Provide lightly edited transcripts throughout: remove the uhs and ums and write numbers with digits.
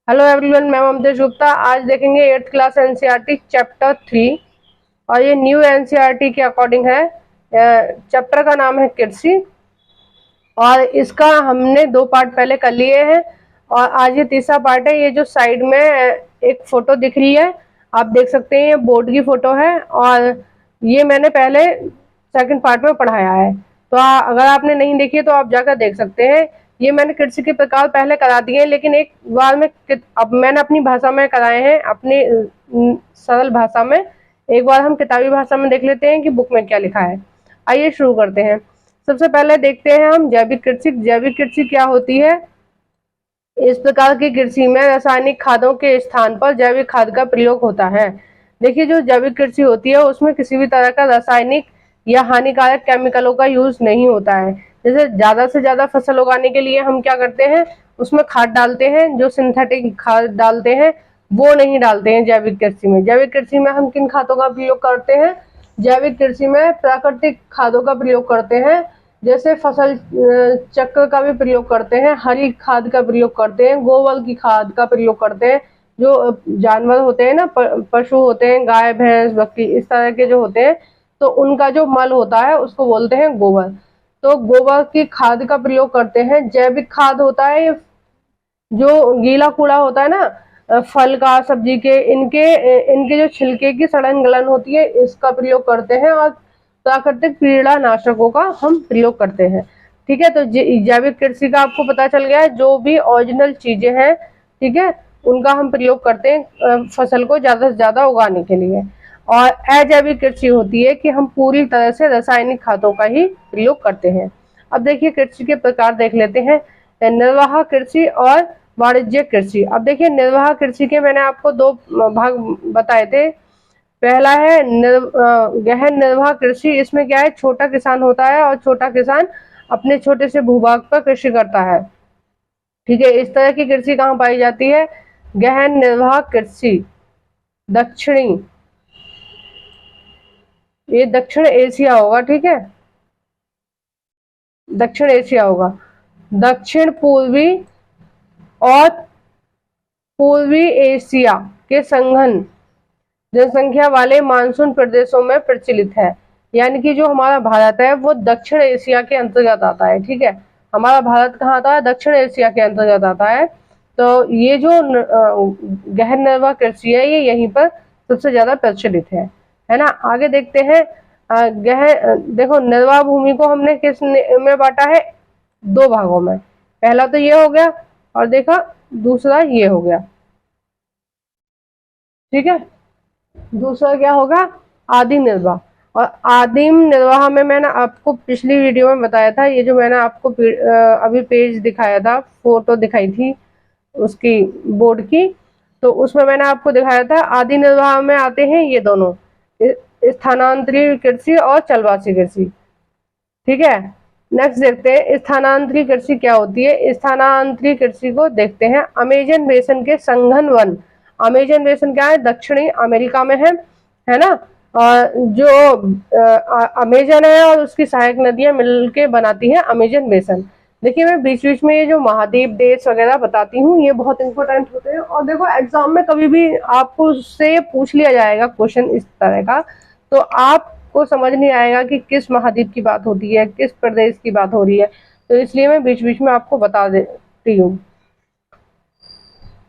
Hello everyone, मैं ममतेश गुप्ता। आज देखेंगे 8th क्लास एनसीईआरटी चैप्टर 3 और ये न्यू एनसीईआरटी के अकॉर्डिंग है। चैप्टर का नाम है कृषि और इसका हमने 2 पार्ट पहले कर लिए हैं और आज ये तीसरा पार्ट है। ये जो साइड में एक फोटो दिख रही है, आप देख सकते हैं, ये बोर्ड की फोटो है और ये मैंने पहले सेकंड पार्ट में पढ़ाया है। तो अगर आपने नहीं देखी है तो आप जाकर देख सकते हैं। ये मैंने कृषि के प्रकार पहले करा दिए हैं, लेकिन एक बार में अब मैंने अपनी भाषा में कराए हैं, अपनी सरल भाषा में। एक बार हम किताबी भाषा में देख लेते हैं कि बुक में क्या लिखा है। आइए शुरू करते हैं। सबसे पहले देखते हैं हम जैविक कृषि। जैविक कृषि क्या होती है? इस प्रकार की कृषि में रासायनिक खादों के स्थान पर जैविक खाद का प्रयोग होता है। देखिए, जो जैविक कृषि होती है उसमें किसी भी तरह का रासायनिक या हानिकारक केमिकलों का यूज नहीं होता है। जैसे ज्यादा से ज्यादा फसल उगाने के लिए हम क्या करते हैं, उसमें खाद डालते हैं, जो सिंथेटिक खाद डालते हैं वो नहीं डालते हैं जैविक कृषि में। जैविक कृषि में हम किन खादों का प्रयोग करते हैं? जैविक कृषि में प्राकृतिक खादों का प्रयोग करते हैं, जैसे फसल चक्र का भी प्रयोग करते हैं, हरी खाद का प्रयोग करते हैं, गोबर की खाद का प्रयोग करते हैं। जो जानवर होते हैं ना, पशु होते हैं, गाय भैंस बकरी इस तरह के जो होते हैं, तो उनका जो मल होता है उसको बोलते हैं गोबर। तो गोबर की खाद का प्रयोग करते हैं। जैविक खाद होता है जो गीला कूड़ा होता है ना, फल का, सब्जी के, इनके इनके जो छिलके की सड़न गलन होती है, इसका प्रयोग करते हैं और प्राकृतिक कीड़ानाशकों का हम प्रयोग करते हैं। ठीक है, तो जैविक कृषि का आपको पता चल गया है। जो भी ओरिजिनल चीजें हैं, ठीक है, उनका हम प्रयोग करते हैं फसल को ज्यादा से ज्यादा उगाने के लिए। और अजैविक कृषि होती है कि हम पूरी तरह से रासायनिक खादों का ही प्रयोग करते हैं। अब देखिए, कृषि के प्रकार देख लेते हैं, निर्वाह कृषि और वाणिज्यिक कृषि। अब देखिए, निर्वाह कृषि के मैंने आपको 2 भाग बताए थे। पहला है गहन निर्वाह कृषि। इसमें क्या है, छोटा किसान होता है और छोटा किसान अपने छोटे से भूभाग पर कृषि करता है। ठीक है, इस तरह की कृषि कहाँ पाई जाती है? गहन निर्वाह कृषि दक्षिणी, ये दक्षिण एशिया होगा। ठीक है, दक्षिण एशिया होगा। दक्षिण पूर्वी और पूर्वी एशिया के संघन जनसंख्या वाले मानसून प्रदेशों में प्रचलित है। यानी कि जो हमारा भारत है वो दक्षिण एशिया के अंतर्गत आता है। ठीक है, हमारा भारत कहाँ आता है? दक्षिण एशिया के अंतर्गत आता है। तो ये जो गहन निर्वाह कृषि है, ये यहीं पर सबसे ज्यादा प्रचलित है ना। आगे देखते हैं। देखो, निर्वाह भूमि को हमने किस में बांटा है? 2 भागों में। पहला तो ये हो गया और देखा, दूसरा ये हो गया। ठीक है, दूसरा क्या होगा? आदिम निर्वाह। और आदिम निर्वाह में मैंने आपको पिछली वीडियो में बताया था, ये जो मैंने आपको अभी पेज दिखाया था, फोटो दिखाई थी उसकी बोर्ड की, तो उसमें मैंने आपको दिखाया था आदि निर्वाह में आते हैं ये दोनों, स्थानांतरी कृषि और चलवासी कृषि। ठीक है, नेक्स्ट देखते हैं स्थानांतरी कृषि क्या होती है। स्थानांतरी कृषि को देखते हैं। अमेजन बेसिन के संघन वन। अमेजन बेसिन क्या है? दक्षिणी अमेरिका में है ना। और जो अमेजन है और उसकी सहायक नदियां मिलके बनाती हैं अमेजन बेसिन। देखिए, मैं बीच बीच में ये जो महाद्वीप देश वगैरह बताती हूँ, ये बहुत इंपॉर्टेंट होते हैं। और देखो, एग्जाम में कभी भी आपको से पूछ लिया जाएगा क्वेश्चन इस तरह का, तो आपको समझ नहीं आएगा कि किस महाद्वीप की बात होती है, किस प्रदेश की बात हो रही है। तो इसलिए मैं बीच बीच में आपको बता देती हूँ।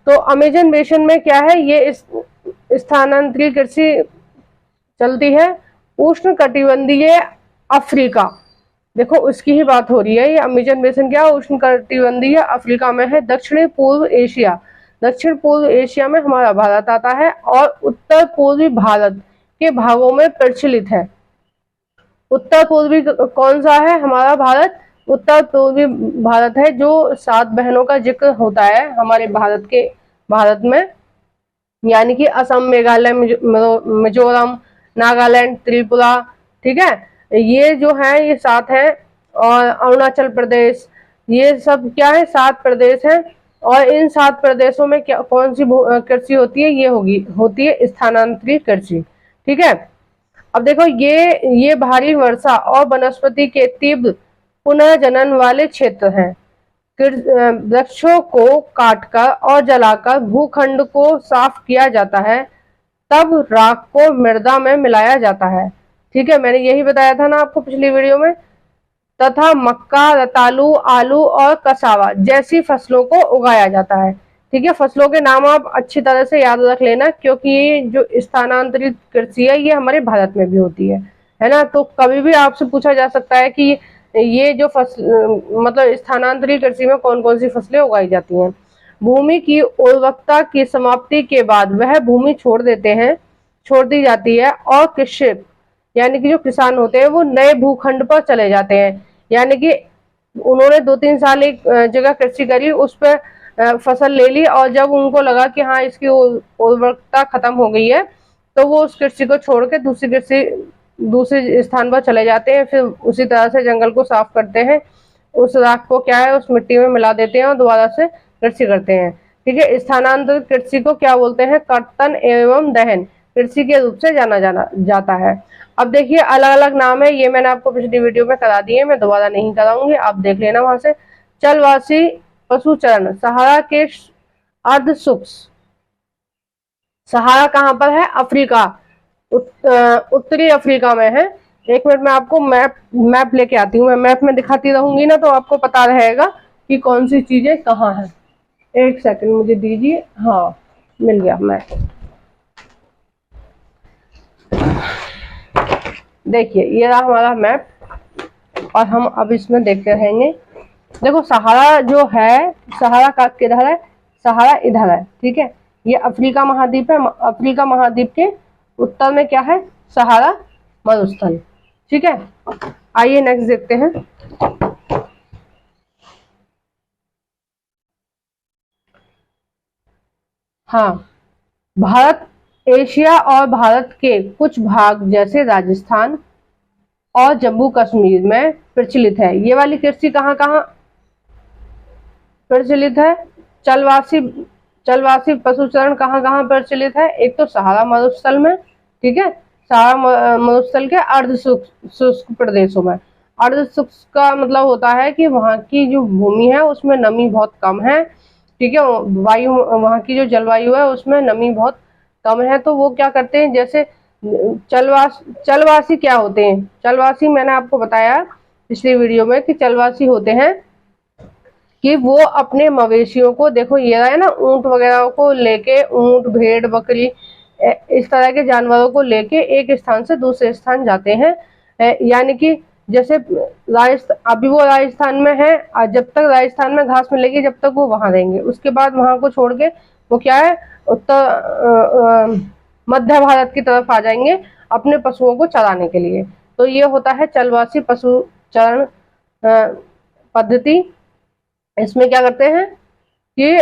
तो अमेजन बेसिन में क्या है, ये स्थानांतरित कृषि चलती है। उष्ण कटिबंधीय अफ्रीका, देखो उसकी ही बात हो रही है। ये अमेजन बेसिन क्या, उष्ण कटिबंधीय अफ्रीका में है। दक्षिणी पूर्व एशिया, दक्षिण पूर्व एशिया में हमारा भारत आता है और उत्तर पूर्वी भारत के भागों में प्रचलित है। उत्तर पूर्वी कौन सा है? हमारा भारत उत्तर पूर्वी भारत है। जो 7 बहनों का जिक्र होता है हमारे भारत में, यानी कि असम, मेघालय, मिजोरम, नागालैंड, त्रिपुरा। ठीक है, ये जो है ये 7 है। और अरुणाचल प्रदेश, ये सब क्या है? 7 प्रदेश हैं। और इन 7 प्रदेशों में क्या कौन सी कृषि होती है? ये होती है स्थानांतरित कृषि। ठीक है, अब देखो, ये भारी वर्षा और वनस्पति के तीव्र पुनर्जनन वाले क्षेत्र हैं। वृक्षों को काटकर और जलाकर भूखंड को साफ किया जाता है, तब राख को मृदा में मिलाया जाता है। ठीक है, मैंने यही बताया था ना आपको पिछली वीडियो में। तथा मक्का, रतालू, आलू और कसावा जैसी फसलों को उगाया जाता है। ठीक है, फसलों के नाम आप अच्छी तरह से याद रख लेना, क्योंकि ये जो स्थानांतरित कृषि है ये हमारे भारत में भी होती है ना। तो कभी भी आपसे पूछा जा सकता है कि ये जो फसल मतलब स्थानांतरित कृषि में कौन कौन सी फसलें उगाई जाती हैं। भूमि की उर्वरकता की समाप्ति के बाद वह भूमि छोड़ दी जाती है और कृषक यानी कि जो किसान होते हैं वो नए भूखंड पर चले जाते हैं। यानी कि उन्होंने 2-3 साल एक जगह कृषि करी, उस पर फसल ले ली, और जब उनको लगा कि हाँ इसकी उर्वरकता खत्म हो गई है, तो वो उस कृषि को छोड़ के दूसरे स्थान पर चले जाते हैं। फिर उसी तरह से जंगल को साफ करते हैं, उस राख को क्या है उस मिट्टी में मिला देते हैं और दोबारा से कृषि करते हैं। ठीक है, स्थानांतरित कृषि को क्या बोलते हैं? कर्तन एवं दहन कृषि के रूप से जाना जाता है। अब देखिए अलग अलग नाम है, ये मैंने आपको पिछली वीडियो में करा दिए, मैं दोबारा नहीं कराऊंगी, आप देख लेना वहां से। चलवासी पशुचरण, सहारा के अर्ध शुष्क। सहारा कहाँ पर है? अफ्रीका, उत्तरी अफ्रीका में है। एक मिनट में आपको मैप लेके आती हूँ, मैं मैप में दिखाती रहूंगी ना, तो आपको पता रहेगा कि कौन सी चीजें कहाँ है। एक सेकंड मुझे दीजिए। हाँ, मिल गया मैप। देखिए ये रहा हमारा मैप, और हम अब इसमें देखते रहेंगे। देखो सहारा जो है, सहारा का किधर है? सहारा इधर है। ठीक है, ये अफ्रीका महाद्वीप है। अफ्रीका महाद्वीप के उत्तर में क्या है? सहारा मरुस्थल। ठीक है, आइए नेक्स्ट देखते हैं। हाँ, भारत एशिया और भारत के कुछ भाग जैसे राजस्थान और जम्मू कश्मीर में प्रचलित है। ये वाली कृषि कहाँ कहाँ प्रचलित है? चलवासी पशुचरण कहाँ कहाँ प्रचलित है? एक तो सहारा मरुस्थल में। ठीक है, सहारा मरुस्थल के अर्ध शुष्क प्रदेशों में। अर्ध शुष्क का मतलब होता है कि वहाँ की जो भूमि है उसमें नमी बहुत कम है। ठीक है, वायु, वहाँ की जो जलवायु है उसमें नमी बहुत कम है। तो वो क्या करते हैं, जैसे चलवासी क्या होते हैं? चलवासी मैंने आपको बताया पिछली वीडियो में कि चलवासी होते हैं कि वो अपने मवेशियों को, देखो ये है ना, ऊंट वगैरह को लेके, ऊंट, भेड़, बकरी, इस तरह के जानवरों को लेके एक स्थान से दूसरे स्थान जाते हैं। यानी कि जैसे अभी वो राजस्थान में है, जब तक राजस्थान में घास मिलेगी जब तक वो वहां रहेंगे, उसके बाद वहां को छोड़ के वो क्या है, उत्तर मध्य भारत की तरफ आ जाएंगे अपने पशुओं को चराने के लिए। तो ये होता है चलवासी पशुचरण पद्धति। इसमें क्या करते हैं कि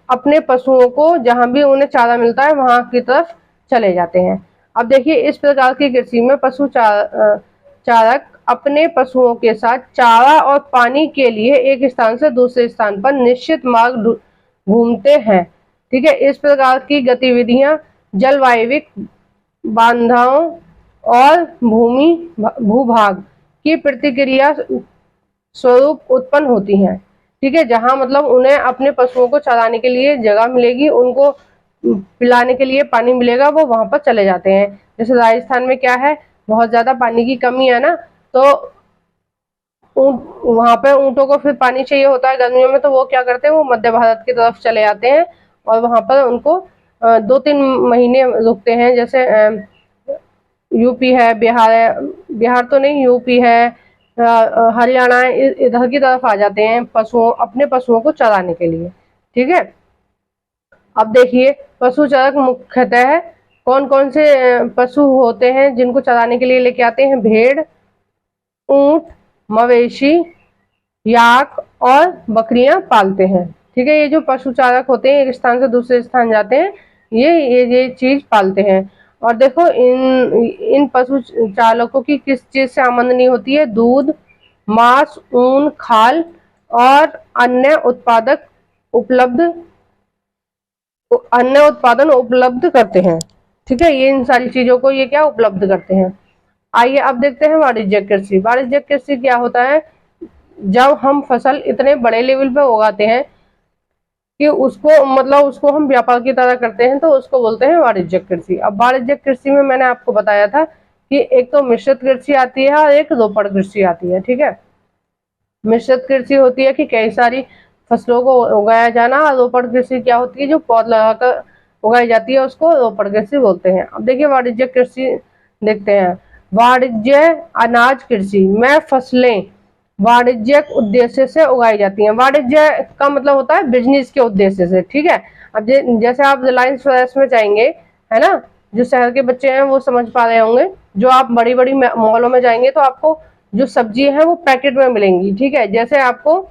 अपने पशुओं को जहां भी उन्हें चारा मिलता है वहां की तरफ चले जाते हैं। अब देखिए इस प्रकार की कृषि में पशु चारक अपने पशुओं के साथ चारा और पानी के लिए एक स्थान से दूसरे स्थान पर निश्चित मार्ग घूमते हैं। ठीक है, इस प्रकार की गतिविधियां जलवायविक बाधाओं और भूभाग की प्रतिक्रिया स्वरूप उत्पन्न होती हैं। ठीक है, जहां मतलब उन्हें अपने पशुओं को चराने के लिए जगह मिलेगी, उनको पिलाने के लिए पानी मिलेगा, वो वहां पर चले जाते हैं। जैसे राजस्थान में क्या है, बहुत ज्यादा पानी की कमी है ना, तो वहां पे ऊँटों को फिर पानी चाहिए होता है गर्मियों में, तो वो क्या करते हैं, वो मध्य भारत की तरफ चले जाते हैं और वहां पर उनको 2-3 महीने रुकते हैं। जैसे यूपी है, बिहार है, बिहार तो नहीं, यूपी है, हरियाणा, इधर की तरफ आ जाते हैं अपने पशुओं को चराने के लिए। ठीक है, अब देखिए पशु चारक मुख्यतः कौन कौन से पशु होते हैं जिनको चराने के लिए लेके आते हैं? भेड़, ऊंट, मवेशी, याक और बकरियां पालते हैं। ठीक है, ये जो पशु चारक होते हैं एक स्थान से दूसरे स्थान जाते हैं, ये चीज पालते हैं। और देखो इन पशु चालकों की किस चीज से आमदनी होती है? दूध, मांस, ऊन, खाल और अन्य उत्पादन उपलब्ध करते हैं। ठीक है, ये इन सारी चीजों को ये क्या उपलब्ध करते हैं। आइए अब देखते हैं वाणिज्यिक कृषि। वाणिज्यिक कृषि क्या होता है? जब हम फसल इतने बड़े लेवल पे उगाते हैं कि उसको मतलब उसको हम व्यापार की तरह करते हैं, तो उसको बोलते हैं वाणिज्यिक कृषि। अब वाणिज्यिक कृषि में मैंने आपको बताया था कि एक तो मिश्रित कृषि आती है और एक रोपड़ कृषि आती है। ठीक है, मिश्रित कृषि होती है कि कई सारी फसलों को उगाया जाना, और रोपड़ कृषि क्या होती है, जो पौध लगाकर उगाई जाती है, उसको रोपड़ कृषि बोलते हैं। अब देखिए वाणिज्यिक कृषि देखते हैं। वाणिज्य अनाज कृषि में फसलें वाणिज्यिक उद्देश्य से उगाई जाती हैं। वाणिज्य का मतलब होता है बिजनेस के उद्देश्य से। ठीक है, अब जैसे आप रिलायंस फ्रेश में जाएंगे, है ना, जो शहर के बच्चे हैं वो समझ पा रहे होंगे, जो आप बड़ी बड़ी मॉलों में जाएंगे तो आपको जो सब्जी है वो पैकेट में मिलेंगी। ठीक है, जैसे आपको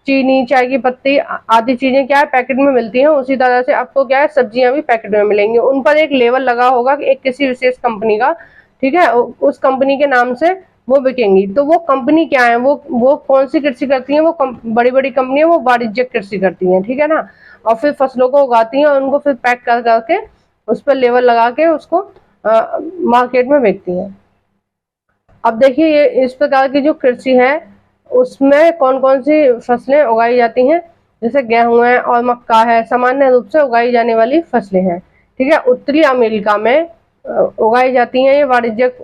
चीनी, चाय की पत्ती आदि चीजें क्या है पैकेट में मिलती हैं, उसी तरह से आपको क्या है सब्जियां भी पैकेट में मिलेंगी। उन पर एक लेबल लगा होगा कि एक किसी विशेष कंपनी का। ठीक है, उस कंपनी के नाम से वो बिकेंगी। तो वो कंपनी क्या है, वो कौन सी कृषि करती है, वो बड़ी बड़ी कंपनी है, वो वाणिज्यिक कृषि करती है। ठीक है ना, और फिर फसलों को उगाती हैं और उनको फिर पैक कर करके उस पर लेबल लगा के उसको मार्केट में बेचती हैं। अब देखिए ये इस प्रकार की जो कृषि है उसमें कौन कौन सी फसलें उगाई जाती हैं, जैसे गेहूं है और मक्का है, सामान्य रूप से उगाई जाने वाली फसलें हैं। ठीक है, उत्तरी अमेरिका में उगाई जाती हैं ये वाणिज्यिक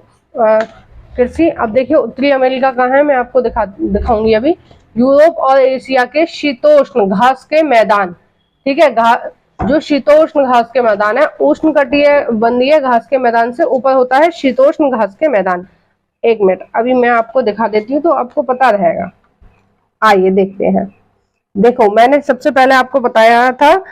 कृषि। अब देखिए उत्तरी अमेरिका कहाँ है, मैं आपको दिखाऊंगी अभी। यूरोप और एशिया के शीतोष्ण घास के मैदान। ठीक है, जो शीतोष्ण घास के मैदान है, उष्ण कटिबंधीय बंधीय घास के मैदान से ऊपर होता है शीतोष्ण घास के मैदान। एक मिनट अभी मैं आपको दिखा देती हूँ तो आपको पता रहेगा। आइए देखते हैं। देखो मैंने सबसे पहले आपको बताया था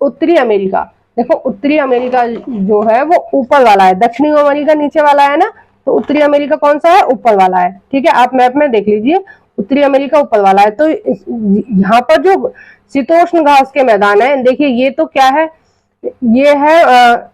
उत्तरी अमेरिका। देखो उत्तरी अमेरिका जो है वो ऊपर वाला है, दक्षिणी अमेरिका नीचे वाला है ना, तो उत्तरी अमेरिका कौन सा है, ऊपर वाला है। ठीक है, आप मैप में देख लीजिए, उत्तरी अमेरिका ऊपर वाला है। तो यहाँ पर जो शीतोष्ण घास के मैदान है, देखिए ये तो क्या है, ये है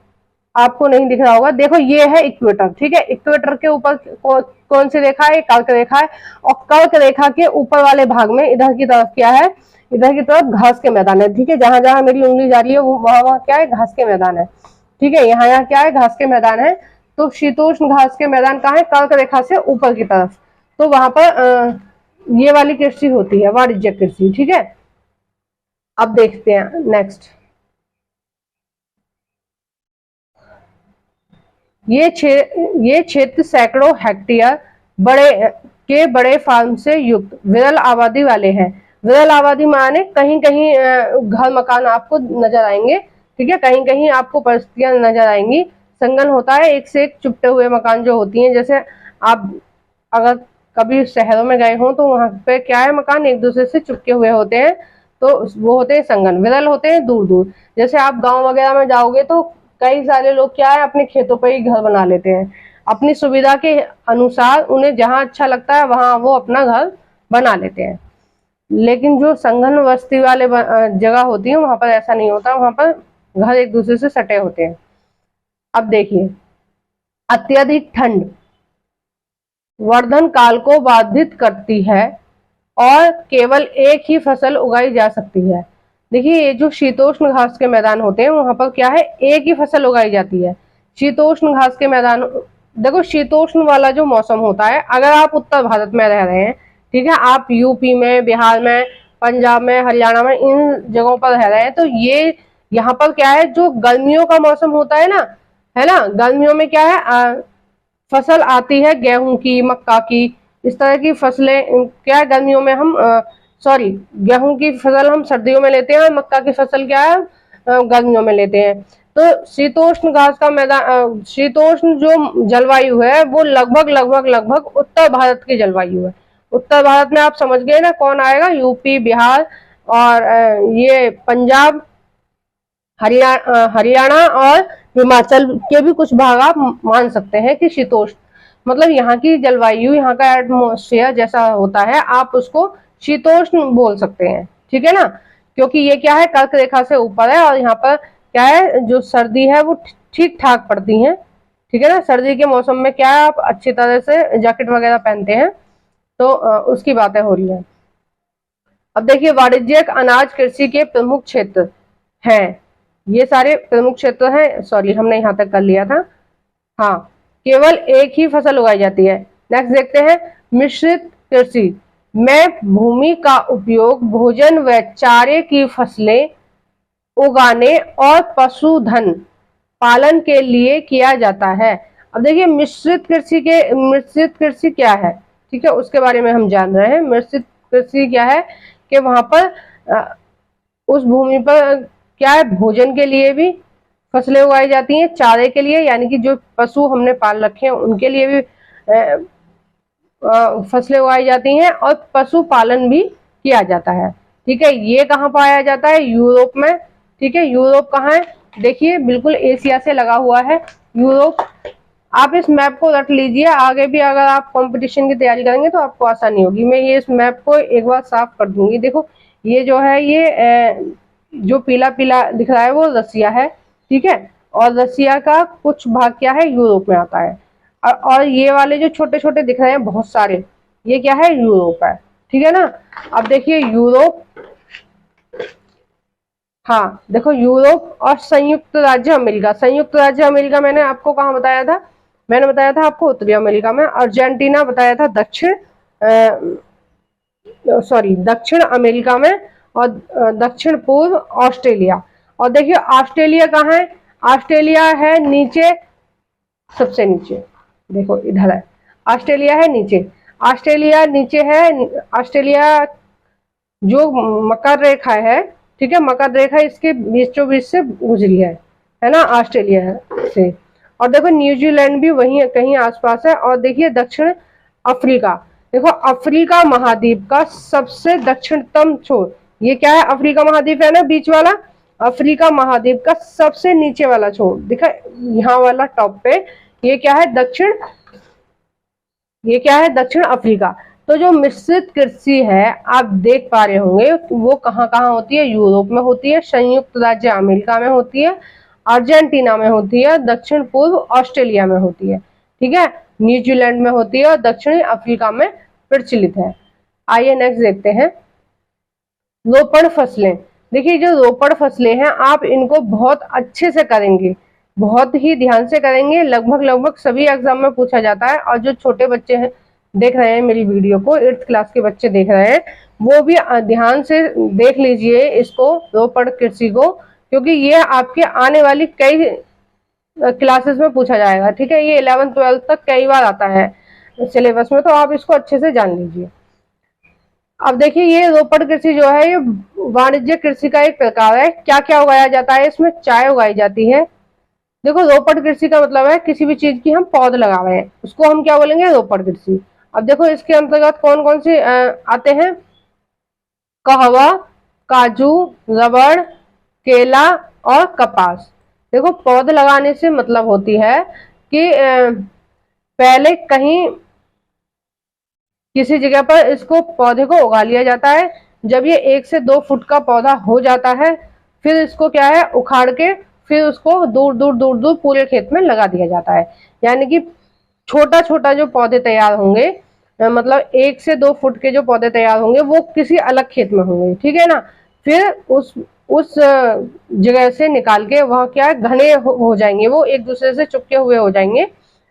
आपको नहीं दिख रहा होगा, देखो ये है इक्वेटर। ठीक है, इक्वेटर के ऊपर कौन सी रेखा है, कर्क रेखा है, और कर्क रेखा के ऊपर वाले भाग में इधर की तरफ क्या है, इधर की तरफ घास के मैदान है। ठीक है, जहां जहां मेरी उंगली जा रही है वहां वहां क्या है, घास के मैदान है। ठीक है, यहाँ यहाँ क्या है, घास के मैदान है। तो शीतोष्ण घास के मैदान कहाँ है, कर्क रेखा से ऊपर की तरफ। तो वहां पर ये वाली कृषि होती है, वाणिज्यिक कृषि। ठीक है, अब देखते हैं नेक्स्ट। ये क्षेत्र सैकड़ों हेक्टेयर बड़े फार्म से युक्त विरल आबादी वाले हैं। विरल आबादी माने कहीं कहीं घर मकान आपको नजर आएंगे। ठीक है, कहीं कहीं आपको परिस्थितियां नजर आएंगी। संगन होता है एक से एक चुपटे हुए मकान जो होती हैं, जैसे आप अगर कभी शहरों में गए हो तो वहां पे क्या है, मकान एक दूसरे से चिपके हुए होते हैं, तो वो होते हैं संगन। विरल होते हैं दूर दूर। जैसे आप गांव वगैरह में जाओगे तो कई सारे लोग क्या है अपने खेतों पर ही घर बना लेते हैं, अपनी सुविधा के अनुसार। उन्हें जहां अच्छा लगता है वहां वो अपना घर बना लेते हैं। लेकिन जो संघन बस्ती वाले जगह होती है वहां पर ऐसा नहीं होता, वहां पर घर एक दूसरे से सटे होते हैं। अब देखिए, अत्यधिक ठंड वर्धन काल को बाधित करती है और केवल एक ही फसल उगाई जा सकती है। देखिए ये जो शीतोष्ण घास के मैदान होते हैं वहां पर क्या है, एक ही फसल उगाई जाती है। शीतोष्ण घास के मैदान, देखो शीतोष्ण वाला जो मौसम होता है, अगर आप उत्तर भारत में रह रहे हैं, ठीक है, आप यूपी में, बिहार में, पंजाब में, हरियाणा में, इन जगहों पर रह रहे हैं, तो ये यहाँ पर क्या है, जो गर्मियों का मौसम होता है ना, गर्मियों में क्या है, फसल आती है गेहूं की, मक्का की, इस तरह की फसलें क्या है गर्मियों में हम सॉरी गेहूं की फसल हम सर्दियों में लेते हैं और मक्का की फसल क्या है गर्मियों में लेते हैं। तो शीतोष्ण घास का मैदान, शीतोष्ण जो जलवायु है वो लगभग लगभग लगभग उत्तर भारत की जलवायु है। उत्तर भारत में आप समझ गए ना कौन आएगा, यूपी, बिहार और ये पंजाब, हरियाणा और हिमाचल के भी कुछ भाग आप मान सकते हैं कि शीतोष्ण, मतलब यहाँ की जलवायु, यहाँ का एटमोस्फेयर जैसा होता है, आप उसको शीतोष्ण बोल सकते हैं। ठीक है ना, क्योंकि ये क्या है, कर्क रेखा से ऊपर है और यहाँ पर क्या है, जो सर्दी है वो ठीक ठाक पड़ती है। ठीक है ना, सर्दी के मौसम में क्या है, आप अच्छी तरह से जैकेट वगैरह पहनते हैं, तो उसकी बातें हो रही है। अब देखिए वाणिज्यिक अनाज कृषि के प्रमुख क्षेत्र हैं, ये सारे प्रमुख क्षेत्र हैं, सॉरी हमने यहाँ तक कर लिया था। हाँ, केवल एक ही फसल उगाई जाती है। नेक्स्ट देखते हैं मिश्रित कृषि। में भूमि का उपयोग भोजन व चारे की फसलें उगाने और पशुधन पालन के लिए किया जाता है। अब देखिए मिश्रित कृषि क्या है, ठीक है, उसके बारे में हम जान रहे हैं। मिश्रित कृषि क्या है कि वहां पर उस भूमि पर क्या है, भोजन के लिए भी फसलें उगाई जाती हैं, चारे के लिए यानी कि जो पशु हमने पाल रखे हैं उनके लिए भी फसलें उगाई जाती हैं और पशुपालन भी किया जाता है। ठीक है, ये कहाँ पाया जाता है, यूरोप में। ठीक है, यूरोप कहाँ है, देखिए बिल्कुल एशिया से लगा हुआ है यूरोप। आप इस मैप को रट लीजिए, आगे भी अगर आप कंपटीशन की तैयारी करेंगे तो आपको आसानी होगी। मैं ये इस मैप को एक बार साफ कर दूंगी। देखो ये जो है, ये जो पीला पीला दिख रहा है वो रसिया है, ठीक है, और रसिया का कुछ भाग क्या है, यूरोप में आता है। और ये वाले जो छोटे छोटे दिख रहे हैं बहुत सारे, ये क्या है, यूरोप है। ठीक है ना। अब देखिए यूरोप, हाँ देखो यूरोप और संयुक्त राज्य अमेरिका। संयुक्त राज्य अमेरिका मैंने आपको कहाँ बताया था, मैंने बताया था आपको उत्तरी अमेरिका में। अर्जेंटीना बताया था दक्षिण अमेरिका में, और दक्षिण पूर्व ऑस्ट्रेलिया। और देखिए ऑस्ट्रेलिया कहाँ है, ऑस्ट्रेलिया है नीचे, सबसे नीचे, देखो इधर है, ऑस्ट्रेलिया है नीचे। ऑस्ट्रेलिया नीचे है, ऑस्ट्रेलिया जो मकर रेखा है, ठीक है, मकर रेखा इसके बीचों बीच से गुजरी है ना, ऑस्ट्रेलिया से। और देखो न्यूजीलैंड भी वहीं कहीं आसपास है। और देखिए दक्षिण अफ्रीका, देखो अफ्रीका महाद्वीप का सबसे दक्षिणतम छोर, ये क्या है, अफ्रीका महाद्वीप है ना बीच वाला, अफ्रीका महाद्वीप का सबसे नीचे वाला छोर दिखा, यहाँ वाला टॉप पे, ये क्या है, दक्षिण अफ्रीका। तो जो मिश्रित कृषि है आप देख पा रहे होंगे वो कहाँ कहाँ होती है, यूरोप में होती है, संयुक्त राज्य अमेरिका में होती है, अर्जेंटीना में होती है, दक्षिण पूर्व ऑस्ट्रेलिया में होती है, ठीक है, न्यूजीलैंड में होती है और दक्षिणी अफ्रीका में प्रचलित है। आइए नेक्स्ट देखते हैं, रोपण फसलें। देखिए जो रोपण फसलें हैं आप इनको बहुत अच्छे से करेंगे, बहुत ही ध्यान से करेंगे, लगभग सभी एग्जाम में पूछा जाता है। और जो छोटे बच्चे हैं देख रहे हैं मेरी वीडियो को, 8th क्लास के बच्चे देख रहे हैं, वो भी ध्यान से देख लीजिए इसको, रोपण कृषि को, क्योंकि ये आपके आने वाली कई क्लासेस में पूछा जाएगा। ठीक है, ये 11th 12th तक कई बार आता है सिलेबस में, तो आप इसको अच्छे से जान लीजिए। अब देखिए ये रोपण कृषि जो है ये वाणिज्य कृषि का एक प्रकार है। क्या क्या उगाया जाता है इसमें, चाय उगाई जाती है। देखो रोपण कृषि का मतलब है किसी भी चीज की हम पौध लगा रहे हैं, उसको हम क्या बोलेंगे, रोपण कृषि। अब देखो इसके अंतर्गत कौन कौन से आते हैं, कहवा, काजू, रबड़, केला और कपास। देखो पौध लगाने से मतलब होती है कि पहले कहीं किसी जगह पर इसको पौधे को उगा लिया जाता है। जब ये 1 से 2 फुट का पौधा हो जाता है फिर इसको क्या है, उखाड़ के फिर उसको दूर दूर पूरे खेत में लगा दिया जाता है। यानी कि छोटा छोटा जो पौधे तैयार होंगे, मतलब 1 से 2 फुट के जो पौधे तैयार होंगे वो किसी अलग खेत में होंगे, ठीक है ना। फिर उस जगह से निकाल के वह क्या है, घने हो जाएंगे, वो एक दूसरे से चिपके हुए हो जाएंगे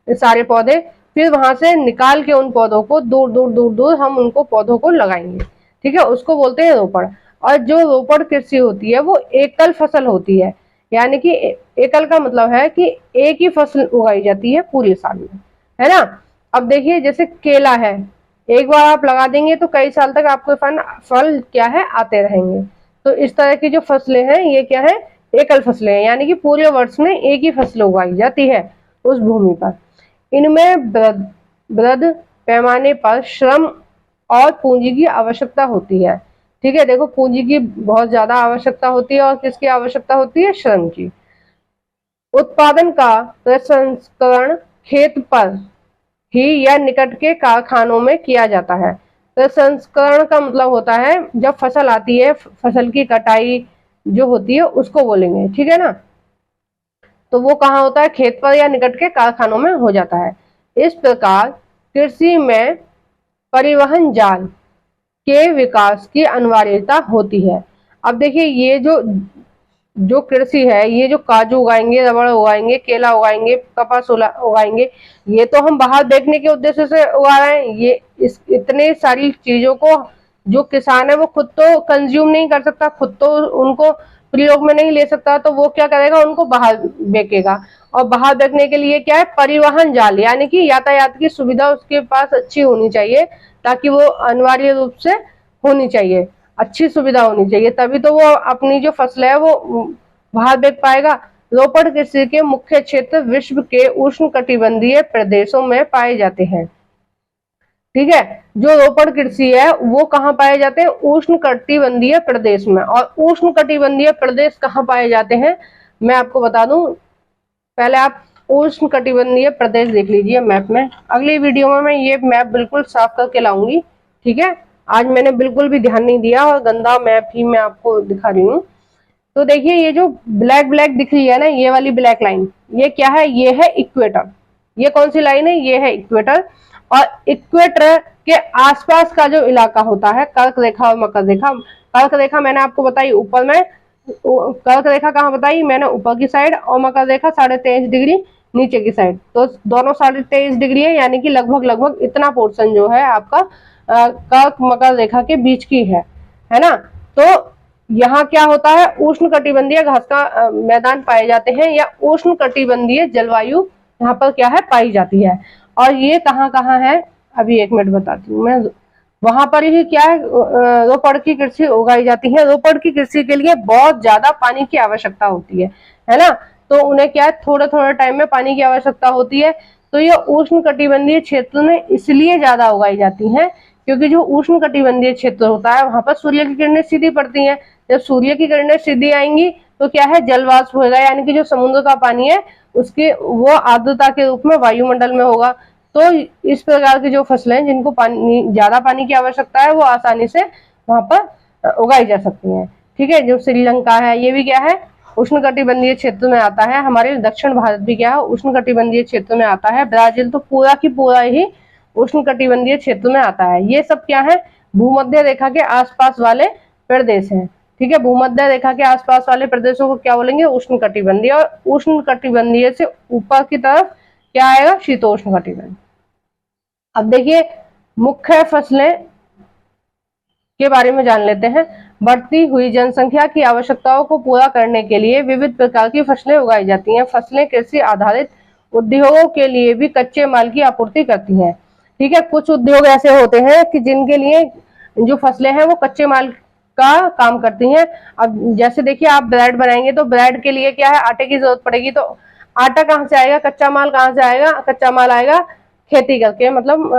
सारे पौधे। फिर वहां से निकाल के उन पौधों को दूर हम उनको पौधों को लगाएंगे, ठीक है, उसको बोलते हैं रोपण। और जो रोपण कृषि होती है वो एकल फसल होती है, यानी कि एकल का मतलब है कि एक ही फसल उगाई जाती है पूरे साल में, है ना। अब देखिए जैसे केला है, एक बार आप लगा देंगे तो कई साल तक आपको फल क्या है, आते रहेंगे। तो इस तरह की जो फसलें हैं ये क्या है, एकल फसलें हैं, यानी कि पूरे वर्ष में एक ही फसल उगाई जाती है उस भूमि पर। इनमें बृहद पैमाने पर श्रम और पूंजी की आवश्यकता होती है। ठीक है, देखो पूंजी की बहुत ज्यादा आवश्यकता होती है और किसकी आवश्यकता होती है, श्रम की। उत्पादन का प्रसंस्करण खेत पर ही या निकट के कारखानों में किया जाता है। प्रसंस्करण का मतलब होता है जब फसल आती है, फसल की कटाई जो होती है उसको बोलेंगे, ठीक है ना। तो वो कहाँ होता है, खेत पर या निकट के कारखानों में हो जाता है। इस प्रकार कृषि में परिवहन जाल के विकास की अनिवार्यता होती है। अब देखिए ये जो जो कृषि है, ये जो काजू उगाएंगे, रबड़ उगाएंगे, केला उगाएंगे, कपास उगाएंगे, ये तो हम बाहर बेचने के उद्देश्य से उगा रहे हैं। ये इतने सारी चीजों को जो किसान है वो खुद तो कंज्यूम नहीं कर सकता, खुद तो उनको प्रयोग में नहीं ले सकता, तो वो क्या करेगा, उनको बाहर बेचेगा। और बाहर बेचने के लिए क्या है, परिवहन जाल, यानी कि यातायात की सुविधा उसके पास अच्छी होनी चाहिए, ताकि वो अनिवार्य रूप से होनी चाहिए, अच्छी सुविधा होनी चाहिए, तभी तो वो अपनी जो फसल है वो बाहर बेच पाएगा। रोपड़ कृषि के मुख्य क्षेत्र विश्व के उष्ण कटिबंधीय प्रदेशों में पाए जाते हैं। ठीक है, जो रोपड़ कृषि है वो कहाँ पाए जाते हैं, उष्ण कटिबंधीय प्रदेश में। और उष्ण कटिबंधीय प्रदेश कहाँ पाए जाते हैं, मैं आपको बता दूं, पहले आप उष्ण कटिबंधीय प्रदेश देख लीजिए मैप में। अगली वीडियो में मैं ये मैप बिल्कुल साफ करके लाऊंगी। ठीक है, आज मैंने बिल्कुल भी ध्यान नहीं दिया और गंदा मैप ही मैं आपको दिखा रही हूँ। तो देखिए, ये जो ब्लैक ब्लैक दिख रही है ना, ये वाली ब्लैक लाइन, ये क्या है, ये है इक्वेटर। ये कौन सी लाइन है, ये है इक्वेटर। और इक्वेटर के आसपास का जो इलाका होता है, कर्क रेखा और मकर रेखा। कर्क रेखा मैंने आपको बताई ऊपर में, कर्क रेखा कहाँ बताई मैंने, ऊपर की साइड, और मकर रेखा 23.5 डिग्री नीचे की साइड। तो दोनों 23.5 डिग्री है, यानी कि लगभग लगभग इतना पोर्शन जो है आपका कर्क मकर रेखा के बीच की है ना। तो यहाँ क्या होता है, उष्ण कटिबंधीय घास का मैदान पाए जाते हैं, या उष्ण कटिबंधीय जलवायु यहाँ पर क्या है, पाई जाती है। और ये कहाँ कहाँ है, अभी एक मिनट बताती हूँ मैं। वहां पर ही क्या है, रोपड़ की कृषि उगाई जाती है। रोपड़ की कृषि के लिए बहुत ज्यादा पानी की आवश्यकता होती है ना। तो उन्हें क्या है, थोड़े थोड़े टाइम में पानी की आवश्यकता होती है। तो ये उष्ण कटिबंधीय क्षेत्र में इसलिए ज्यादा उगाई जाती है, क्योंकि जो उष्ण कटिबंधीय क्षेत्र होता है वहां पर सूर्य की किरणें सीधी पड़ती हैं। जब सूर्य की किरणें सीधी आएंगी तो क्या है, जल वाष्प होगा, यानी कि जो समुद्र का पानी है उसके वो आर्द्रता के रूप में वायुमंडल में होगा। तो इस प्रकार की जो फसलें जिनको ज्यादा पानी की आवश्यकता है वो आसानी से वहां पर उगाई जा सकती हैं। ठीक है, जो श्रीलंका है ये भी क्या है, उष्ण कटिबंधीय क्षेत्र में आता है। हमारे दक्षिण भारत भी क्या है, उष्ण कटिबंधीय क्षेत्र में आता है। ब्राजील तो पूरा की पूरा ही उष्ण कटिबंधीय क्षेत्र में आता है। ये सब क्या है, भूमध्य रेखा के आसपास वाले प्रदेश हैं। ठीक है, भूमध्य रेखा के आसपास वाले प्रदेशों को क्या बोलेंगे, उष्ण कटिबंधीय। और उष्ण कटिबंधीय से ऊपर की तरफ क्या आएगा, शीतोष्ण कटिबंध। अब देखिए, मुख्य फसलें के बारे में जान लेते हैं। बढ़ती हुई जनसंख्या की आवश्यकताओं को पूरा करने के लिए विविध प्रकार की फसलें उगाई जाती हैं। फसलें कृषि आधारित उद्योगों के लिए भी कच्चे माल की आपूर्ति करती हैं। ठीक है, कुछ उद्योग ऐसे होते हैं कि जिनके लिए जो फसलें हैं वो कच्चे माल का काम करती हैं। अब जैसे देखिए, आप ब्रेड बनाएंगे तो ब्रेड के लिए क्या है, आटे की जरूरत पड़ेगी। तो आटा कहाँ से आएगा, कच्चा माल कहाँ से आएगा, कच्चा माल आएगा खेती करके, मतलब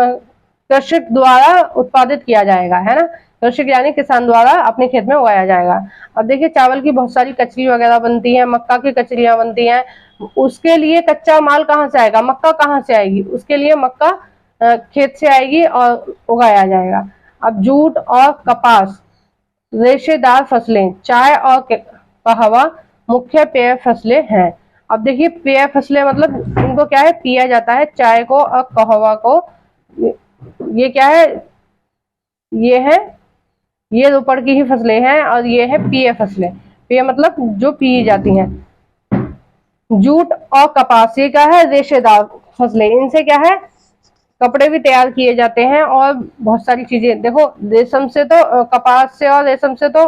कृषक द्वारा उत्पादित किया जाएगा, है ना। कृषक यानी किसान द्वारा अपने खेत में उगाया जाएगा। अब देखिए, चावल की बहुत सारी कचरी वगैरह बनती है, मक्का की कचरियां बनती हैं। उसके लिए कच्चा माल कहाँ से आएगा, मक्का कहाँ से आएगी, उसके लिए मक्का खेत से आएगी और उगाया जाएगा। अब जूट और कपास रेशेदार फसलें, चाय और कहवा मुख्य पेय फसलें हैं। अब देखिए, पेय फसलें मतलब इनको क्या है, पिया जाता है, चाय को और कहवा को। ये क्या है, ये रोपड़ की ही फसलें हैं, और ये है पेय फसलें। पेय मतलब जो पी जाती हैं। जूट और कपास ये क्या है, रेशेदार फसलें। इनसे क्या है, कपड़े भी तैयार किए जाते हैं और बहुत सारी चीजें। देखो, रेशम से तो कपास से और रेशम से तो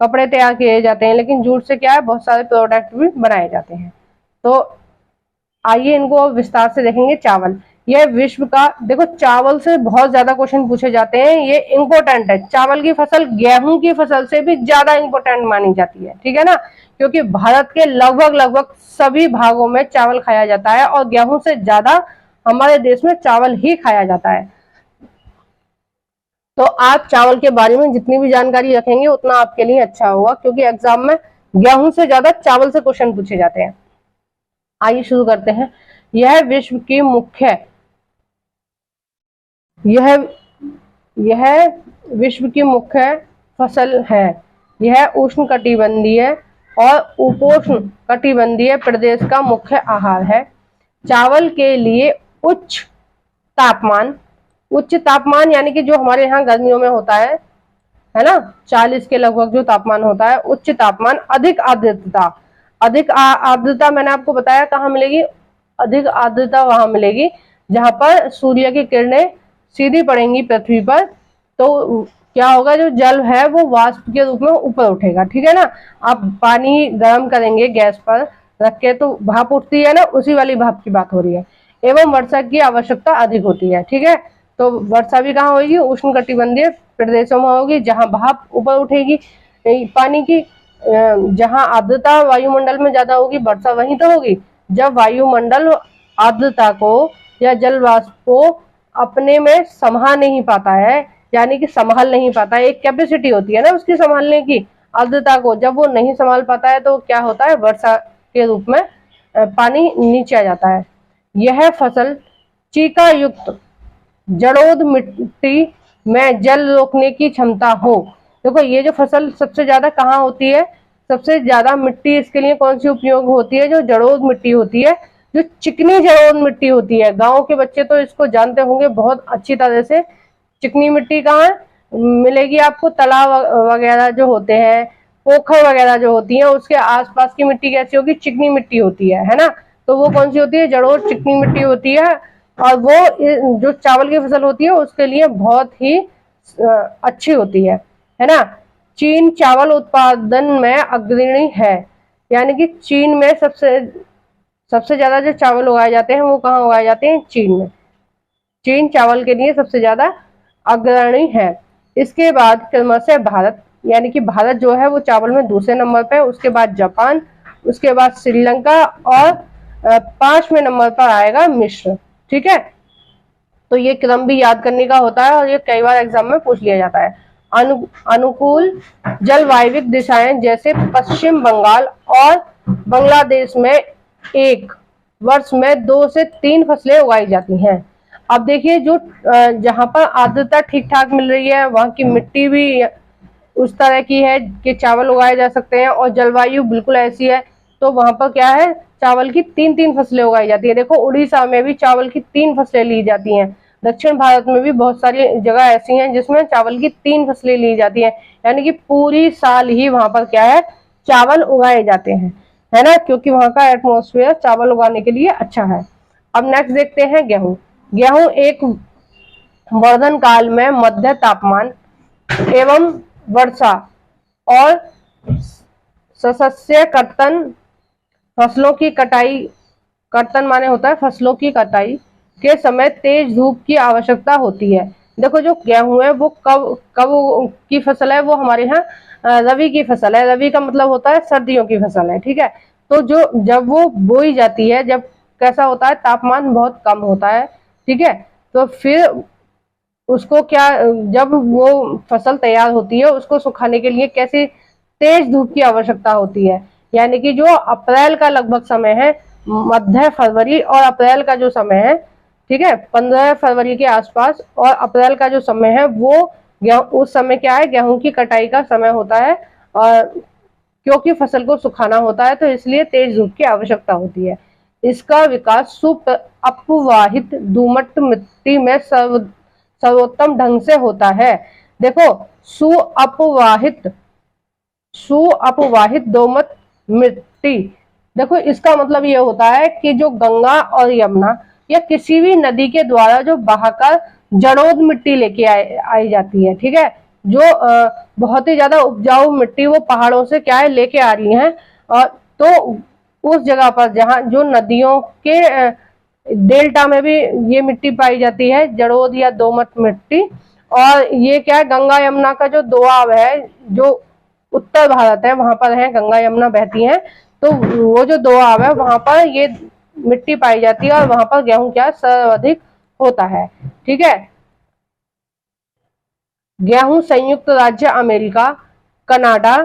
कपड़े तैयार किए जाते हैं, लेकिन जूट से क्या है, बहुत सारे प्रोडक्ट भी बनाए जाते हैं। तो आइए इनको विस्तार से देखेंगे। चावल, यह विश्व का, देखो चावल से बहुत ज्यादा क्वेश्चन पूछे जाते हैं, ये इंपॉर्टेंट है। चावल की फसल गेहूं की फसल से भी ज्यादा इंपॉर्टेंट मानी जाती है। ठीक है ना, क्योंकि भारत के लगभग लगभग सभी भागों में चावल खाया जाता है, और गेहूं से ज्यादा हमारे देश में चावल ही खाया जाता है। तो आप चावल के बारे में जितनी भी जानकारी रखेंगे उतना आपके लिए अच्छा होगा, क्योंकि एग्जाम में गेहूं से ज्यादा चावल से क्वेश्चन पूछे जाते हैं। आइए शुरू करते हैं। यह विश्व की मुख्य फसल है। यह उष्ण कटिबंधीय और उपोष्ण कटिबंधीय प्रदेश का मुख्य आहार है। चावल के लिए उच्च तापमान यानी कि जो हमारे यहाँ गर्मियों में होता है, है ना, 40 के लगभग जो तापमान होता है। उच्च तापमान अधिक आर्द्रता, आर्द्रता मैंने आपको बताया कहाँ मिलेगी, अधिक आर्द्रता वहां मिलेगी जहां पर सूर्य की किरणें सीधी पड़ेंगी पृथ्वी पर, तो क्या होगा, जो जल है वो वाष्प के रूप में ऊपर उठेगा, ठीक है ना। आप पानी गर्म करेंगे गैस पर रख के तो भाप उठती है ना, उसी वाली भाप की बात हो रही है। एवं वर्षा की आवश्यकता अधिक होती है, ठीक है। तो वर्षा भी कहाँ होगी, उष्ण कटिबंधीय प्रदेशों में होगी जहां भाप ऊपर उठेगी पानी की। जहां आर्द्रता वायुमंडल में ज्यादा होगी, वर्षा वहीं तो होगी। जब वायुमंडल आर्द्रता को या जल वाष्प को अपने में संभाल नहीं पाता है, यानी कि संभाल नहीं पाता है, एक कैपेसिटी होती है ना उसकी संभालने की, आर्द्रता को जब वो नहीं संभाल पाता है तो क्या होता है, वर्षा के रूप में पानी नीचे आ जाता है। यह फसल चीका युक्त जड़ोद मिट्टी में जल रोकने की क्षमता हो। देखो ये जो फसल सबसे ज्यादा कहाँ होती है, सबसे ज्यादा मिट्टी इसके लिए कौन सी उपयोग होती है, जो जड़ोद मिट्टी होती है, जो चिकनी जड़ोद मिट्टी होती है। गांव के बच्चे तो इसको जानते होंगे बहुत अच्छी तरह से। चिकनी मिट्टी कहाँ मिलेगी आपको, तालाब वगैरह जो होते हैं, पोखर वगैरह जो होती है, उसके आसपास की मिट्टी कैसी होगी, चिकनी मिट्टी होती है ना। तो वो कौन सी होती है, जड़ोद चिकनी मिट्टी होती है। और वो जो चावल की फसल होती है उसके लिए बहुत ही अच्छी होती है ना। चीन चावल उत्पादन में अग्रणी है, यानी कि चीन में सबसे ज्यादा जो चावल उगाए जाते हैं वो कहाँ उगाए जाते हैं, चीन में। चीन चावल के लिए सबसे ज्यादा अग्रणी है। इसके बाद क्रमशः भारत, यानी कि भारत जो है वो चावल में दूसरे नंबर पे, उसके बाद जापान, उसके बाद श्रीलंका और 5वें नंबर पर आएगा मिस्र, ठीक है। तो ये क्रम भी याद करने का होता है और ये कई बार एग्जाम में पूछ लिया जाता है। अनुकूल जलवायविक दिशाएं जैसे पश्चिम बंगाल और बांग्लादेश में एक वर्ष में 2 से 3 फसलें उगाई जाती हैं। अब देखिए जो जहां पर आर्द्रता ठीक ठाक मिल रही है, वहां की मिट्टी भी उस तरह की है कि चावल उगाए जा सकते हैं और जलवायु बिल्कुल ऐसी है, तो वहां पर क्या है, चावल की 3-3 फसलें उगाई जाती है। देखो उड़ीसा में भी चावल की 3 फसलें ली जाती हैं। दक्षिण भारत में भी बहुत सारी जगह ऐसी हैं जिसमें चावल की 3 फसलें ली जाती हैं, यानी कि पूरी साल ही वहां पर क्या है, चावल उगाए जाते हैं, है ना, क्योंकि वहां का एटमॉस्फेयर चावल उगाने के लिए अच्छा है। अब नेक्स्ट देखते हैं गेहूं। गेहूं एक वर्धन काल में मध्य तापमान एवं वर्षा और सस्य कर्तन फसलों की कटाई, कर्तन माने होता है फसलों की कटाई के समय तेज धूप की आवश्यकता होती है। देखो जो गेहूं है वो कब कब की फसल है, वो हमारे यहाँ रवि की फसल है। रवि का मतलब होता है सर्दियों की फसल है, ठीक है। तो जो जब वो बोई जाती है, जब कैसा होता है, तापमान बहुत कम होता है, ठीक है। तो फिर उसको क्या, जब वो फसल तैयार होती है उसको सुखाने के लिए कैसी तेज धूप की आवश्यकता होती है, यानी कि जो अप्रैल का लगभग समय है, मध्य फरवरी और अप्रैल का जो समय है, ठीक है, 15 फरवरी के आसपास और अप्रैल का जो समय है वो उस समय क्या है, गेहूं की कटाई का समय होता है। और क्योंकि फसल को सुखाना होता है तो इसलिए तेज धूप की आवश्यकता होती है। इसका विकास अपवाहित दोमट मिट्टी में सर्वोत्तम ढंग से होता है। देखो सुअपवाहित दोमट मिट्टी, देखो इसका मतलब ये होता है कि जो गंगा और यमुना या किसी भी नदी के द्वारा जो बहाकर जड़ोद मिट्टी लेके आई जाती है, ठीक है। जो बहुत ही ज्यादा उपजाऊ मिट्टी वो पहाड़ों से क्या है लेके आ रही है, और तो उस जगह पर जहाँ जो नदियों के डेल्टा में भी ये मिट्टी पाई जाती है, जड़ोद या दोमट मिट्टी। और ये क्या है, गंगा यमुना का जो दोआब है, जो उत्तर भारत है वहां पर है गंगा यमुना बहती हैं, तो वो जो दोआब है वहां पर ये मिट्टी पाई जाती है और वहां पर गेहूं क्या सर्वाधिक होता है, ठीक है। गेहूं संयुक्त राज्य अमेरिका, कनाडा,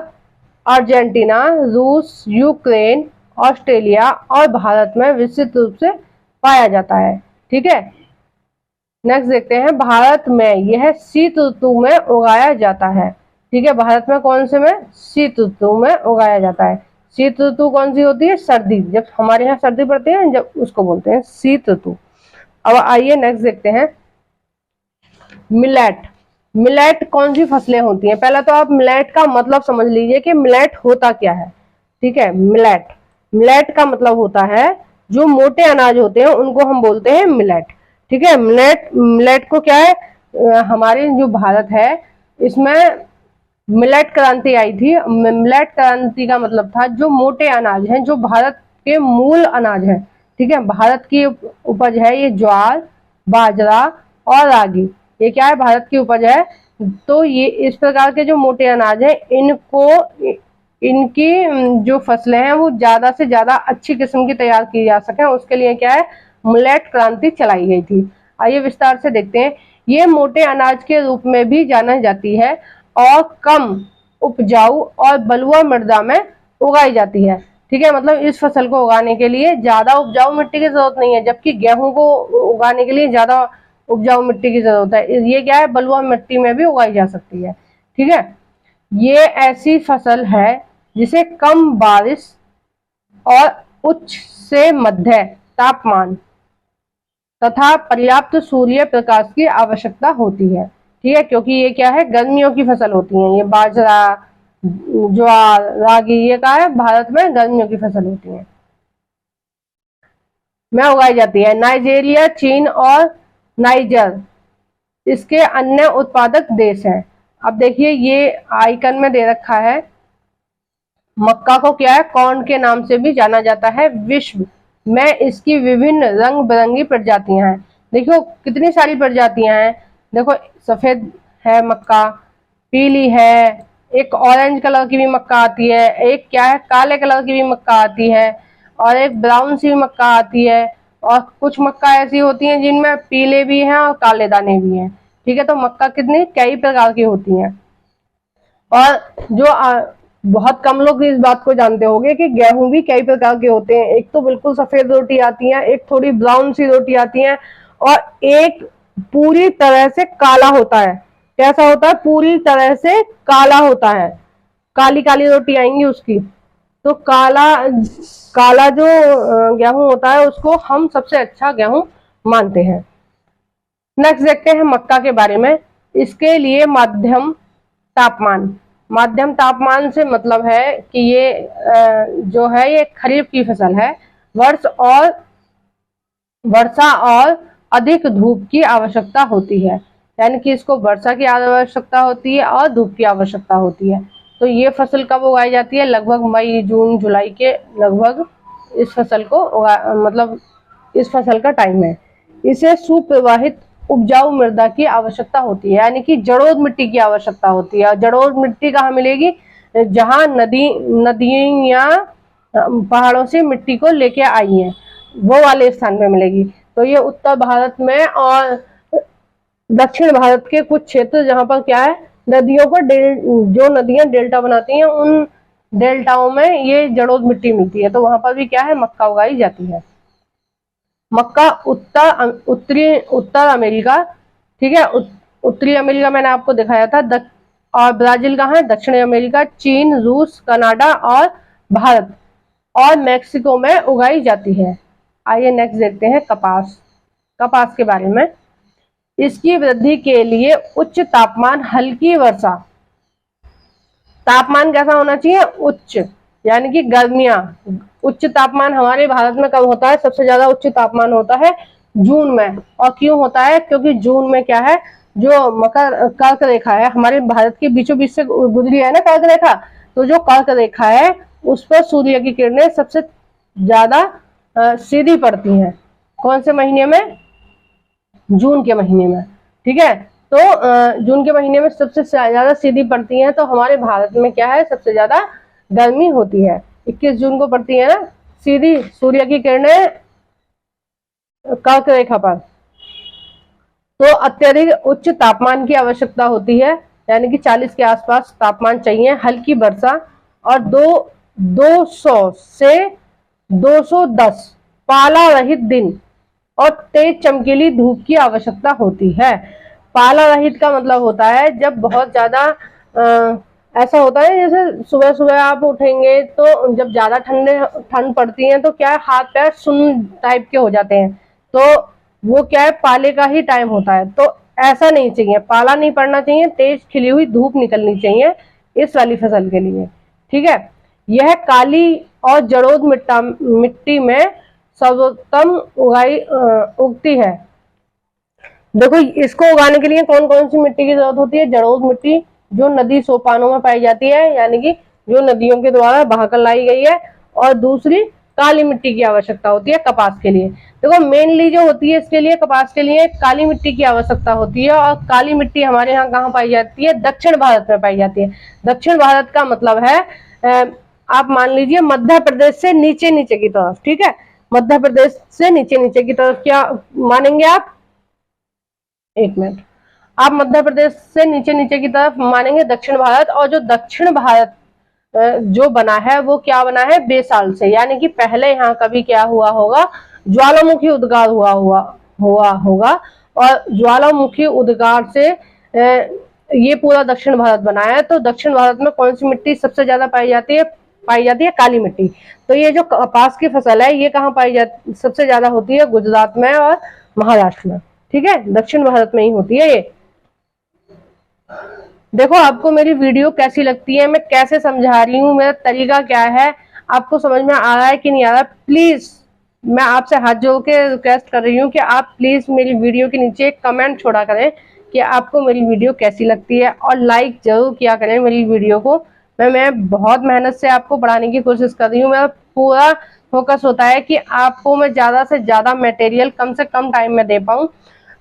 अर्जेंटीना, रूस, यूक्रेन, ऑस्ट्रेलिया और भारत में विस्तृत रूप से पाया जाता है, ठीक है। नेक्स्ट देखते हैं, भारत में यह शीत ऋतु में उगाया जाता है, ठीक है। भारत में कौन से में, शीत ऋतु में उगाया जाता है। शीत ऋतु कौन सी होती है, सर्दी, जब हमारे यहाँ सर्दी पड़ती है जब उसको बोलते हैं शीत ऋतु। अब आइए नेक्स्ट देखते हैं, मिलेट। मिलेट कौन सी फसलें होती हैं? पहला तो आप मिलेट का मतलब समझ लीजिए कि मिलेट होता क्या है। ठीक है, मिलेट, मिलेट का मतलब होता है जो मोटे अनाज होते हैं उनको हम बोलते हैं मिलेट। ठीक है, मिलेट, मिलेट को क्या है, हमारे जो भारत है इसमें मिलेट क्रांति आई थी। मिलेट क्रांति का मतलब था जो मोटे अनाज हैं, जो भारत के मूल अनाज हैं। ठीक है, भारत की उपज है ये ज्वार, बाजरा और रागी, ये क्या है, भारत की उपज है। तो ये इस प्रकार के जो मोटे अनाज हैं इनको, इनकी जो फसलें हैं वो ज्यादा से ज्यादा अच्छी किस्म की तैयार की जा सके, उसके लिए क्या है, मिलेट क्रांति चलाई गई थी। आइए विस्तार से देखते हैं। ये मोटे अनाज के रूप में भी जाना जाती है और कम उपजाऊ और बलुआ मृदा में उगाई जाती है। ठीक है, मतलब इस फसल को उगाने के लिए ज्यादा उपजाऊ मिट्टी की जरूरत नहीं है, जबकि गेहूं को उगाने के लिए ज्यादा उपजाऊ मिट्टी की जरूरत है। ये क्या है, बलुआ मिट्टी में भी उगाई जा सकती है। ठीक है, ये ऐसी फसल है जिसे कम बारिश और उच्च से मध्य तापमान तथा पर्याप्त सूर्य प्रकाश की आवश्यकता होती है। ठीक है, क्योंकि ये क्या है, गर्मियों की फसल होती है। ये बाजरा, ज्वार, रागी, ये क्या है, भारत में गर्मियों की फसल होती है, में उगाई जाती है। नाइजीरिया, चीन और नाइजर इसके अन्य उत्पादक देश हैं। अब देखिए ये आइकन में दे रखा है, मक्का को क्या है, कॉर्न के नाम से भी जाना जाता है। विश्व में इसकी विभिन्न रंग बिरंगी प्रजातियां हैं। देखो कितनी सारी प्रजातियां हैं, देखो सफेद है मक्का, पीली है, एक ऑरेंज कलर की भी मक्का आती है, एक क्या है, काले कलर की भी मक्का आती है, और एक ब्राउन सी मक्का आती है, और कुछ मक्का ऐसी होती हैं जिनमें पीले भी हैं और काले दाने भी हैं। ठीक है, तो मक्का कितनी कई प्रकार की होती हैं। और जो बहुत कम लोग इस बात को जानते होंगे कि गेहूं भी कई प्रकार के होते हैं। एक तो बिल्कुल सफेद रोटी आती है, एक थोड़ी ब्राउन सी रोटी आती है, और एक पूरी तरह से काला होता है। कैसा होता है, पूरी तरह से काला होता है, काली काली रोटी आएंगी उसकी। तो काला काला जो गेहूं होता है उसको हम सबसे अच्छा गेहूं मानते हैं। नेक्स्ट देखते हैं मक्का के बारे में। इसके लिए मध्यम तापमान, माध्यम तापमान से मतलब है कि ये जो है ये खरीफ की फसल है। वर्षा और अधिक धूप की आवश्यकता होती है, यानी कि इसको वर्षा की आवश्यकता होती है और धूप की आवश्यकता होती है। तो ये फसल कब उगाई जाती है, लगभग मई, जून, जुलाई के लगभग इस फसल को मतलब इस फसल का टाइम है। इसे सुप्रवाहित उपजाऊ मृदा की आवश्यकता होती है, यानी कि जड़ोद मिट्टी की आवश्यकता होती है। और जड़ोद मिट्टी कहाँ मिलेगी, जहाँ नदियां पहाड़ों से मिट्टी को लेके आई हैं, वो वाले स्थान पे मिलेगी। तो ये उत्तर भारत में और दक्षिण भारत के कुछ क्षेत्र जहाँ पर क्या है, नदियों को जो नदियां डेल्टा बनाती हैं, उन डेल्टाओं में ये जड़ोद मिट्टी मिलती है, तो वहां पर भी क्या है, मक्का उगाई जाती है। मक्का उत्तर अमेरिका, ठीक है, उत्तरी अमेरिका मैंने आपको दिखाया था, और ब्राजील कहाँ है, दक्षिणी अमेरिका, चीन, रूस, कनाडा और भारत और मैक्सिको में उगाई जाती है। आइए नेक्स्ट देखते हैं कपास। कपास के बारे में, इसकी वृद्धि के लिए उच्च तापमान, हल्की वर्षा, तापमान कैसा होना चाहिए, उच्च, यानी कि गर्मियां। उच्च तापमान हमारे भारत में कब होता है, सबसे ज्यादा उच्च तापमान होता है जून में। और क्यों होता है, क्योंकि जून में क्या है, जो मकर कर्क रेखा है हमारे भारत के बीचों बीच से गुजरी है ना कर्क रेखा, तो जो कर्क रेखा है उस पर सूर्य की किरणें सबसे ज्यादा सीधी पड़ती हैं। कौन से महीने में, जून के महीने में। ठीक है, तो जून के महीने में सबसे ज्यादा सीधी पड़ती हैं, तो हमारे भारत में क्या है, सबसे ज्यादा गर्मी होती है। 21 जून को पड़ती है ना सीधी सूर्य की किरणें कर्क रेखा पर। तो अत्यधिक उच्च तापमान की आवश्यकता होती है, यानी कि 40 के आसपास तापमान चाहिए, हल्की वर्षा और 200 से 210 पाला रहित दिन और तेज चमकीली धूप की आवश्यकता होती है। पाला रहित का मतलब होता है जब बहुत ज्यादा ऐसा होता है, जैसे सुबह सुबह आप उठेंगे तो जब ज्यादा ठंड पड़ती है तो क्या है, हाथ पैर सुन्न टाइप के हो जाते हैं, तो वो क्या है, पाले का ही टाइम होता है। तो ऐसा नहीं चाहिए, पाला नहीं पड़ना चाहिए, तेज खिली हुई धूप निकलनी चाहिए इस वाली फसल के लिए। ठीक है, यह काली और जलोढ़ मिट्टी में सर्वोत्तम उगती है। देखो इसको उगाने के लिए कौन कौन सी मिट्टी की जरूरत होती है? जलोढ़ मिट्टी जो नदी सोपानों में पाई जाती है, यानी कि जो नदियों के द्वारा बहाकर लाई गई है, और दूसरी काली मिट्टी की आवश्यकता होती है कपास के लिए। देखो मेनली जो होती है इसके लिए, कपास के लिए काली मिट्टी की आवश्यकता होती है, और काली मिट्टी हमारे यहाँ कहाँ पाई जाती है? दक्षिण भारत में पाई जाती है। दक्षिण भारत का मतलब है आप मान लीजिए मध्य प्रदेश से नीचे नीचे की तरफ। ठीक है, मध्य प्रदेश से नीचे नीचे की तरफ क्या मानेंगे आप? एक मिनट, आप मध्य प्रदेश से नीचे नीचे की तरफ मानेंगे दक्षिण भारत। और जो दक्षिण भारत जो बना है वो क्या बना है? बेसाल से, यानी कि पहले यहाँ कभी क्या हुआ होगा? ज्वालामुखी उद्गार हुआ होगा, और ज्वालामुखी उद्गार से ये पूरा दक्षिण भारत बना है। तो दक्षिण भारत में कौन सी मिट्टी सबसे ज्यादा पाई जाती है? काली मिट्टी। तो ये जो कपास की फसल है ये कहाँ पाई जाती सबसे ज्यादा होती है? गुजरात में और महाराष्ट्र में। ठीक है, दक्षिण भारत में ही होती है ये। देखो आपको मेरी वीडियो कैसी लगती है, मैं कैसे समझा रही हूँ, मेरा तरीका क्या है, आपको समझ में आ रहा है कि नहीं आ रहा? प्लीज मैं आपसे हाथ जोड़ के रिक्वेस्ट कर रही हूँ कि आप प्लीज मेरी वीडियो के नीचे एक कमेंट छोड़ा करें कि आपको मेरी वीडियो कैसी लगती है, और लाइक जरूर किया करें मेरी वीडियो को। मैं बहुत मेहनत से आपको पढ़ाने की कोशिश कर रही हूँ। मेरा पूरा फोकस होता है कि आपको मैं ज्यादा से ज्यादा मटेरियल कम से कम टाइम में दे पाऊँ,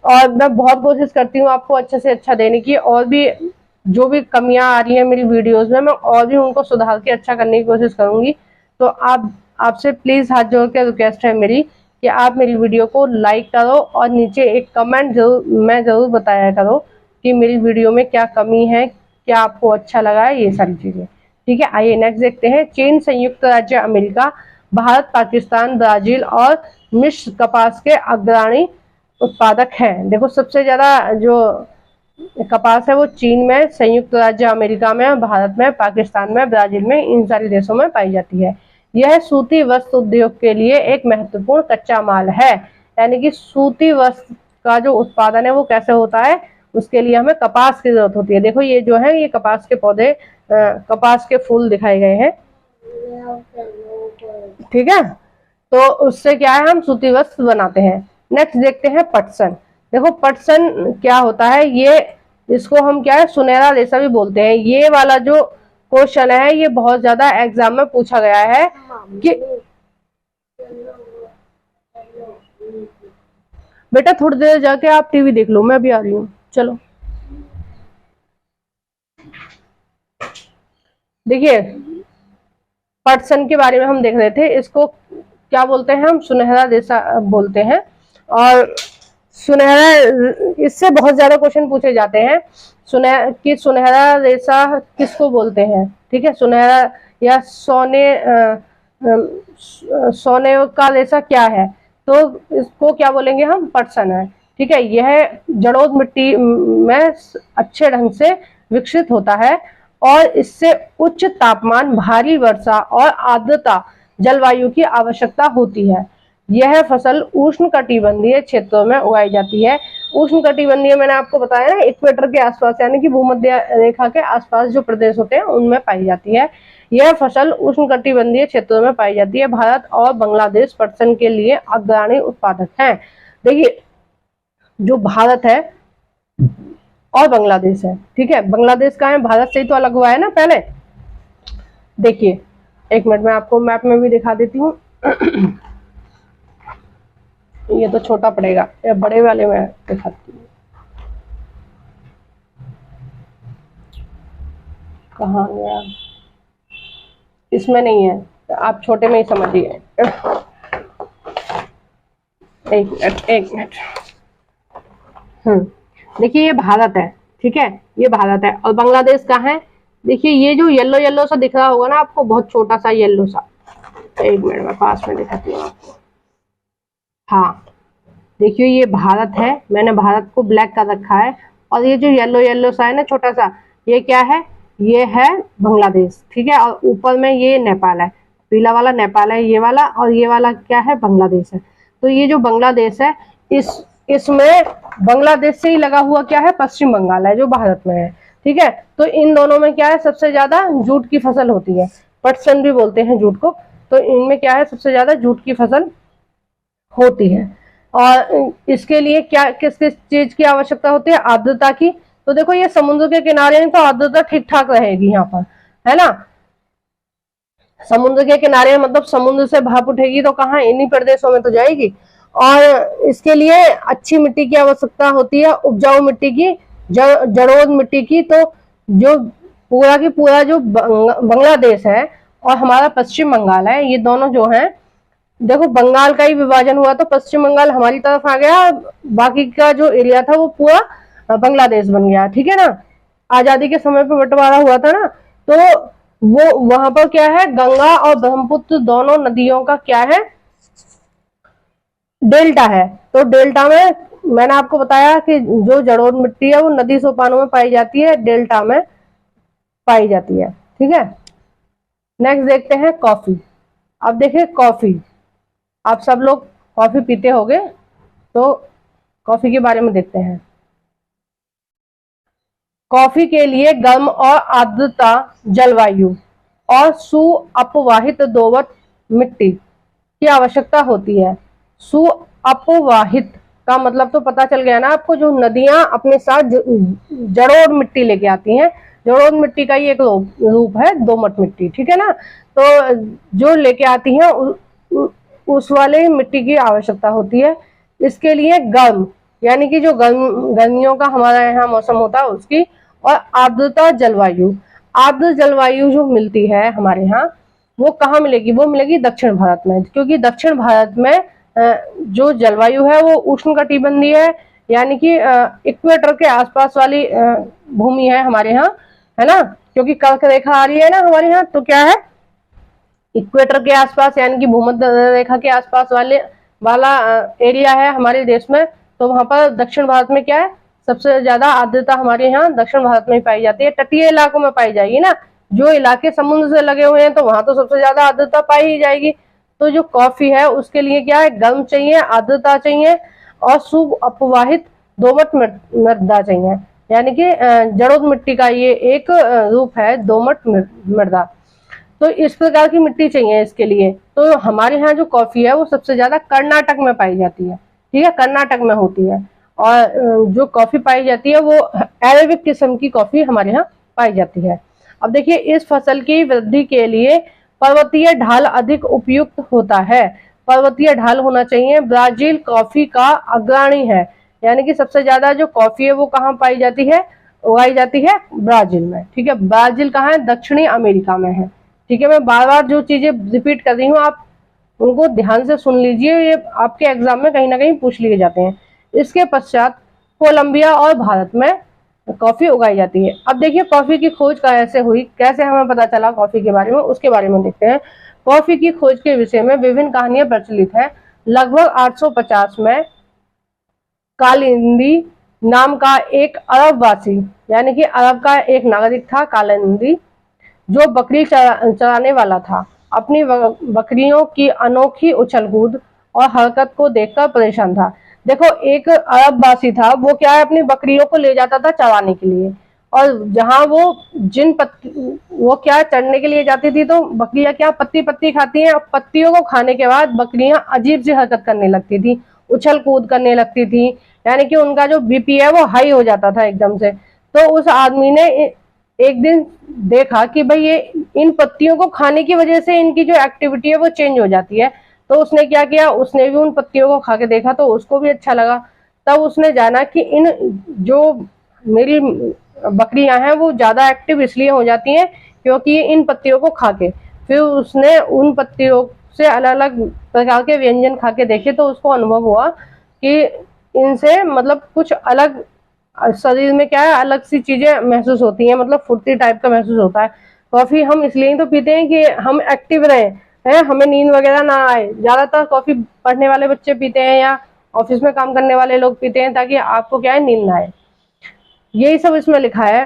और मैं बहुत कोशिश करती हूँ आपको अच्छे से अच्छा देने की। और भी जो भी कमियां आ रही हैं मेरी वीडियोस में, मैं और भी उनको सुधार के अच्छा करने की कोशिश करूंगी। तो आपसे प्लीज हाथ जोड़ के रिक्वेस्ट है मेरी कि आप मेरी वीडियो को लाइक करो, और नीचे एक कमेंट जरूर बताया करो कि मेरी वीडियो में क्या कमी है, क्या आपको अच्छा लगा है, ये सारी चीजें। ठीक है, आइए नेक्स्ट देखते हैं। चीन, संयुक्त राज्य अमेरिका, भारत, पाकिस्तान, ब्राजील और मिस्र कपास के अग्रणी उत्पादक हैं। देखो सबसे ज्यादा जो कपास है वो चीन में, संयुक्त राज्य अमेरिका में, भारत में, पाकिस्तान में, ब्राजील में, इन सारे देशों में पाई जाती है। यह सूती वस्त्र उद्योग के लिए एक महत्वपूर्ण कच्चा माल है। यानी कि सूती वस्त्र का जो उत्पादन है वो कैसे होता है? उसके लिए हमें कपास की जरूरत होती है। देखो ये जो है ये कपास के पौधे, कपास के फूल दिखाए गए हैं। ठीक है, तो उससे क्या है? हम सूती वस्त्र बनाते हैं। नेक्स्ट देखते हैं पटसन। देखो पटसन क्या होता है? ये इसको हम क्या है? सुनहरा रेशा भी बोलते हैं। ये वाला जो क्वेश्चन है ये बहुत ज्यादा एग्जाम में पूछा गया है कि बेटा थोड़ी देर जाके आप टीवी देख लो, मैं भी आ रही हूँ। चलो देखिए पटसन के बारे में हम देख रहे थे। इसको क्या बोलते हैं? हम सुनहरा रेशा बोलते हैं। और सुनहरा, इससे बहुत ज्यादा क्वेश्चन पूछे जाते हैं। सुनहरा रेशा किसको बोलते हैं? ठीक है, सुनहरा या सोने का रेशा क्या है? तो इसको क्या बोलेंगे हम? पटसन है। ठीक है, यह जलोढ़ मिट्टी में अच्छे ढंग से विकसित होता है, और इससे उच्च तापमान, भारी वर्षा और आर्द्रता जलवायु की आवश्यकता होती है। यह फसल उष्णकटिबंधीय क्षेत्रों में उगाई जाती है। उष्णकटिबंधीय मैंने आपको बताया ना, इक्वेटर के आसपास यानी कि भूमध्य रेखा के आसपास जो प्रदेश होते हैं उनमें पाई जाती है। यह फसल उष्णकटिबंधीय क्षेत्रों में पाई जाती है। भारत और बांग्लादेश पटसन के लिए अग्रणी उत्पादक हैं। देखिए जो भारत है और बांग्लादेश है, ठीक है, बांग्लादेश का है, भारत से ही तो अलग हुआ है ना पहले। देखिए एक मिनट में आपको मैप में भी दिखा देती हूँ। ये तो छोटा पड़ेगा, ये बड़े वाले में दिखाती हूँ। कहाँ गया? इसमें नहीं है, आप छोटे में ही समझिए। एक मिनट। देखिए ये भारत है, ठीक है, ये भारत है, और बांग्लादेश कहाँ है? देखिए ये जो येलो येलो सा दिख रहा होगा ना आपको, बहुत छोटा सा येलो सा, एक मिनट में पास में दिखाती हूँ आपको। हाँ देखिए ये भारत है, मैंने भारत को ब्लैक कर रखा है, और ये जो येलो येलो सा है ना छोटा सा, ये क्या है? ये है बांग्लादेश, ठीक है, और ऊपर में ये नेपाल है, पीला वाला नेपाल है ये वाला, और ये वाला क्या है? बांग्लादेश है। तो ये जो बांग्लादेश है, इस इसमें बांग्लादेश से ही लगा हुआ क्या है, पश्चिम बंगाल है जो भारत में है। ठीक है, तो इन दोनों में क्या है, सबसे ज्यादा जूट की फसल होती है, पटसन भी बोलते हैं जूट को। तो इनमें क्या है, सबसे ज्यादा जूट की फसल होती है। और इसके लिए क्या, किस किस चीज की आवश्यकता होती है, आर्द्रता की। तो देखो ये समुद्र के किनारे हैं तो आर्द्रता ठीक ठाक रहेगी यहाँ पर, है ना। समुद्र के किनारे मतलब समुद्र से भाप उठेगी तो कहाँ, इन्हीं प्रदेशों में तो जाएगी। और इसके लिए अच्छी मिट्टी की आवश्यकता होती है, उपजाऊ मिट्टी की, जड़ोद मिट्टी की। तो जो पूरा की पूरा जो बांग्लादेश है और हमारा पश्चिम बंगाल है, ये दोनों जो हैं, देखो बंगाल का ही विभाजन हुआ तो पश्चिम बंगाल हमारी तरफ आ गया, बाकी का जो एरिया था वो पूरा बांग्लादेश बन गया। ठीक है ना, आजादी के समय पे बंटवारा हुआ था ना, तो वो वहां पर क्या है, गंगा और ब्रह्मपुत्र दोनों नदियों का क्या है, डेल्टा है। तो डेल्टा में मैंने आपको बताया कि जो जड़ोद मिट्टी है वो नदी सोपानों में पाई जाती है, डेल्टा में पाई जाती है। ठीक है, नेक्स्ट देखते हैं कॉफी। अब देखिए कॉफी, आप सब लोग कॉफी पीते होंगे, तो कॉफी के बारे में देखते हैं। कॉफी के लिए गर्म और आर्द्रता जलवायु और सुअपवाहित दोमट मिट्टी की आवश्यकता होती है। सुअपवाहित का मतलब तो पता चल गया ना आपको, जो नदियां अपने साथ जड़ोद मिट्टी लेके आती हैं। जड़ोद मिट्टी का ही एक रूप है दोमट मिट्टी। ठीक है ना, तो जो लेके आती हैं उस वाले मिट्टी की आवश्यकता होती है। इसके लिए गर्म, यानी कि जो गर्मियों का हमारा यहाँ मौसम होता है उसकी, और आर्द्रता जलवायु। आर्द्र जलवायु जो मिलती है हमारे यहाँ, वो कहाँ मिलेगी, वो मिलेगी दक्षिण भारत में, क्योंकि दक्षिण भारत में जो जलवायु है वो उष्णकटिबंधीय है, यानी कि इक्वेटर के आसपास वाली भूमि है हमारे यहाँ, है ना। क्योंकि कर्क रेखा आ रही है ना हमारे यहाँ, तो क्या है, इक्वेटर के आसपास यानी कि भूमध्य रेखा के आसपास वाला एरिया है हमारे देश में। तो वहां पर दक्षिण भारत में क्या है, सबसे ज्यादा आर्द्रता हमारे यहाँ दक्षिण भारत में ही पाई जाती है। तटीय इलाकों में पाई जाएगी ना, जो इलाके समुद्र से लगे हुए हैं तो वहां तो सबसे ज्यादा आर्द्रता पाई ही जाएगी। तो जो कॉफी है उसके लिए क्या है, गर्म चाहिए, आर्द्रता चाहिए और सुअपवाहित दोमट मृदा चाहिए, यानी कि जड़ोद मिट्टी का ये एक रूप है दोमट मृदा। तो इस प्रकार की मिट्टी चाहिए इसके लिए। तो हमारे यहाँ जो कॉफी है वो सबसे ज्यादा कर्नाटक में पाई जाती है। ठीक है, कर्नाटक में होती है। और जो कॉफी पाई जाती है वो अरेबिक किस्म की कॉफी हमारे यहाँ पाई जाती है। अब देखिए, इस फसल की वृद्धि के लिए पर्वतीय ढाल अधिक उपयुक्त होता है। पर्वतीय ढाल होना चाहिए। ब्राजील कॉफी का अग्रणी है, यानी कि सबसे ज्यादा जो कॉफी है वो कहाँ पाई जाती है, उगाई जाती है ब्राजील में। ठीक है, ब्राजील कहाँ है, दक्षिणी अमेरिका में है। ठीक है, मैं बार बार जो चीजें रिपीट कर रही हूँ आप उनको ध्यान से सुन लीजिए, ये आपके एग्जाम में कहीं ना कहीं पूछ लिए जाते हैं। इसके पश्चात कोलंबिया और भारत में कॉफी उगाई जाती है। अब देखिए कॉफी की खोज कैसे हुई, कैसे हमें पता चला कॉफी के बारे में, उसके बारे में देखते हैं। कॉफी की खोज के विषय में विभिन्न कहानियां प्रचलित है। लगभग 850 में कालिंदी नाम का एक अरबवासी, यानी कि अरब का एक नागरिक था कालिंदी, जो बकरी चराने वाला था, अपनी बकरियों की अनोखी उछलकूद और हरकत को देखकर परेशान था। देखो, एक अरबवासी था, वो क्या है, अपनी बकरियों को ले जाता था चराने के लिए, और जहां वो क्या चढ़ने के लिए जाती थी तो बकरियां क्या पत्ती पत्ती खाती हैं, और पत्तियों को खाने के बाद बकरियां अजीब सी हरकत करने लगती थी, उछल कूद करने लगती थी, यानी कि उनका जो बीपी है वो हाई हो जाता था एकदम से। तो उस आदमी ने एक दिन देखा कि भाई ये इन पत्तियों को खाने की वजह से इनकी जो एक्टिविटी है वो चेंज हो जाती है। तो उसने क्या किया, उसने भी उन पत्तियों को खा के देखा तो उसको भी अच्छा लगा। तब उसने जाना कि इन जो मेरी बकरियां हैं वो ज्यादा एक्टिव इसलिए हो जाती हैं क्योंकि इन पत्तियों को खा के। फिर उसने उन पत्तियों से अलग अलग प्रकार के व्यंजन खा के देखे तो उसको अनुभव हुआ कि इनसे मतलब कुछ अलग शरीर में क्या है, अलग सी चीजें महसूस होती हैं, मतलब फुर्ती टाइप का महसूस होता है। कॉफी हम इसलिए ही तो पीते हैं कि हम एक्टिव रहें, है, हमें नींद वगैरह ना आए। ज्यादातर कॉफी पढ़ने वाले बच्चे पीते हैं या ऑफिस में काम करने वाले लोग पीते हैं ताकि आपको क्या है, नींद ना आए। यही सब इसमें लिखा है,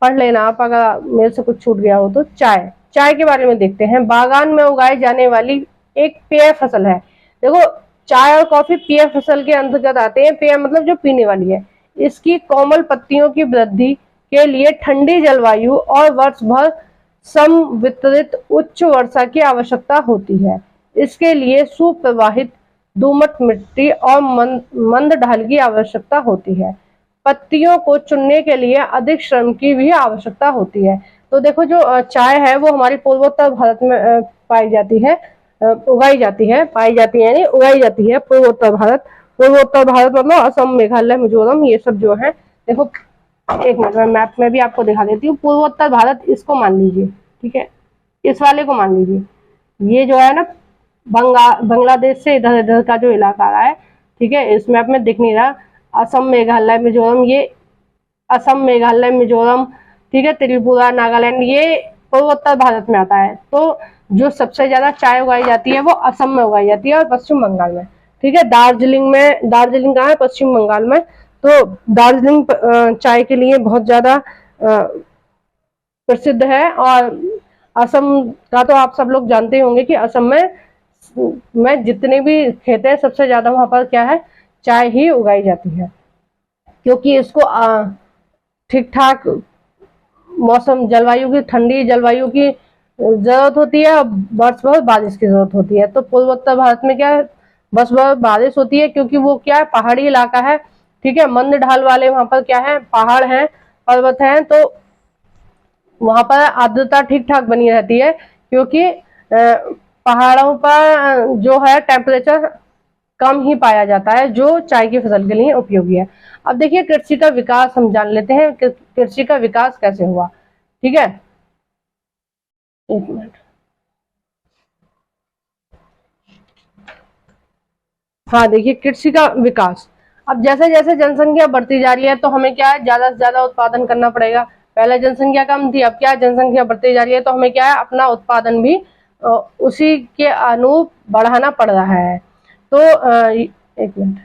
पढ़ लेना आप अगर मेरे से कुछ छूट गया हो तो। चाय के बारे में देखते हैं। बागान में उगाई जाने वाली एक पेय फसल है। देखो, चाय और कॉफी पेय फसल के अंतर्गत आते हैं। पेय मतलब जो पीने वाली है। इसकी कोमल पत्तियों की वृद्धि के लिए ठंडी जलवायु और वर्ष भर समवितरित उच्च वर्षा की आवश्यकता होती है। इसके लिए सुप्रवाहित दोमट मिट्टी और मंद ढाल की आवश्यकता होती है। पत्तियों को चुनने के लिए अधिक श्रम की भी आवश्यकता होती है। तो देखो, जो चाय है वो हमारी पूर्वोत्तर भारत में पाई जाती है, उगाई जाती है, पाई जाती है यानी उगाई जाती है पूर्वोत्तर भारत। पूर्वोत्तर भारत मतलब असम, मेघालय, मिजोरम, ये सब जो है। देखो, एक मिनट में मैप में भी आपको दिखा देती हूँ। पूर्वोत्तर भारत इसको मान लीजिए, ठीक है, इस वाले को मान लीजिए। ये जो है ना बांग्लादेश से इधर इधर का जो इलाका आ रहा है, ठीक है, इस मैप में दिख नहीं रहा। असम, मेघालय, मिजोरम, ये असम, मेघालय, मिजोरम, ठीक है, त्रिपुरा, नागालैंड, ये पूर्वोत्तर भारत में आता है। तो जो सबसे ज्यादा चाय उगाई जाती है वो असम में उगाई जाती है और पश्चिम बंगाल में, ठीक है। दार्जिलिंग कहाँ है? पश्चिम बंगाल में। तो दार्जिलिंग चाय के लिए बहुत ज्यादा प्रसिद्ध है। और असम का तो आप सब लोग जानते होंगे कि असम में जितने भी खेत हैं सबसे ज्यादा वहां पर क्या है? चाय ही उगाई जाती है, क्योंकि इसको ठीक ठाक मौसम, जलवायु की, ठंडी जलवायु की जरूरत होती है और वर्ष भर बारिश की जरूरत होती है। तो पूर्वोत्तर भारत में क्या है? वर्ष भर बारिश होती है, क्योंकि वो क्या है? पहाड़ी इलाका है, ठीक है, मंद ढाल वाले वहां पर क्या है? पहाड़ हैं, पर्वत हैं, तो वहां पर आर्द्रता ठीक ठाक बनी रहती है, क्योंकि पहाड़ों पर जो है टेम्परेचर कम ही पाया जाता है, जो चाय की फसल के लिए उपयोगी है। अब देखिए, कृषि का विकास हम जान लेते हैं, कृषि का विकास कैसे हुआ, ठीक है। एक मिनट, हाँ, देखिए कृषि का विकास। अब जैसे जैसे जनसंख्या बढ़ती जा रही है तो हमें क्या है? ज्यादा से ज्यादा उत्पादन करना पड़ेगा। पहले जनसंख्या कम थी, अब क्या है? जनसंख्या बढ़ती जा रही है, तो हमें क्या है? अपना उत्पादन भी उसी के अनुरूप बढ़ाना पड़ रहा है। तो एक मिनट,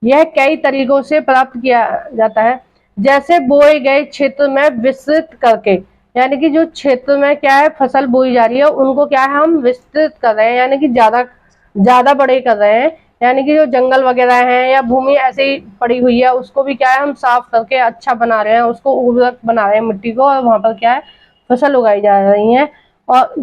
यह कई तरीकों से प्राप्त किया जाता है, जैसे बोए गए क्षेत्र में विस्तृत करके, यानी कि जो क्षेत्र में क्या है? फसल बोई जा रही है उनको क्या है? हम विस्तृत कर रहे हैं, यानी कि ज्यादा ज्यादा बड़े कर रहे हैं। यानी कि जो जंगल वगैरह हैं या भूमि ऐसे ही पड़ी हुई है उसको भी क्या है? हम साफ करके अच्छा बना रहे हैं, उसको उर्वरक बना रहे हैं मिट्टी को, और वहां पर क्या है? फसल उगाई जा रही है। और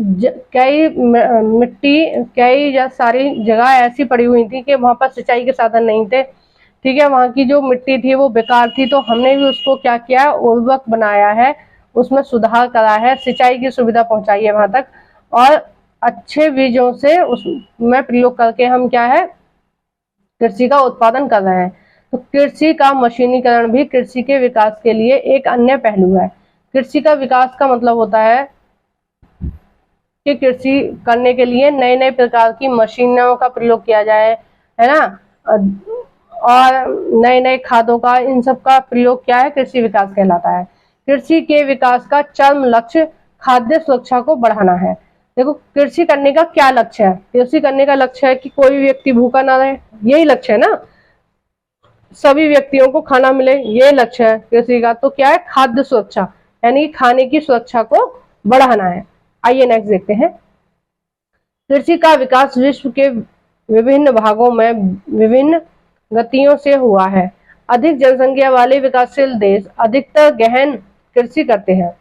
कई या सारी जगह ऐसी पड़ी हुई थी कि वहां पर सिंचाई के साधन नहीं थे, ठीक है, वहां की जो मिट्टी थी वो बेकार थी, तो हमने भी उसको क्या किया? उर्वरक बनाया है, उसमें सुधार करा है, सिंचाई की सुविधा पहुंचाई है वहां तक, और अच्छे बीजों से उसमें प्रयोग करके हम क्या है? कृषि का उत्पादन कर रहे हैं। तो कृषि का मशीनीकरण भी कृषि के विकास के लिए एक अन्य पहलू है। कृषि का विकास का मतलब होता है कि कृषि करने के लिए नए नए प्रकार की मशीनों का प्रयोग किया जाए, है ना, और नए नए खादों का, इन सब का प्रयोग क्या है? कृषि विकास कहलाता है। कृषि के विकास का चरम लक्ष्य खाद्य सुरक्षा को बढ़ाना है। देखो, कृषि करने का क्या लक्ष्य है? कृषि करने का लक्ष्य है कि कोई भी व्यक्ति भूखा ना रहे, यही लक्ष्य है ना, सभी व्यक्तियों को खाना मिले, ये लक्ष्य है कृषि का। तो क्या है? खाद्य सुरक्षा, यानी खाने की सुरक्षा को बढ़ाना है। आइए नेक्स्ट देखते हैं। कृषि का विकास विश्व के विभिन्न भागों में विभिन्न गतियों से हुआ है। अधिक जनसंख्या वाले विकासशील देश अधिकतर गहन कृषि करते हैं,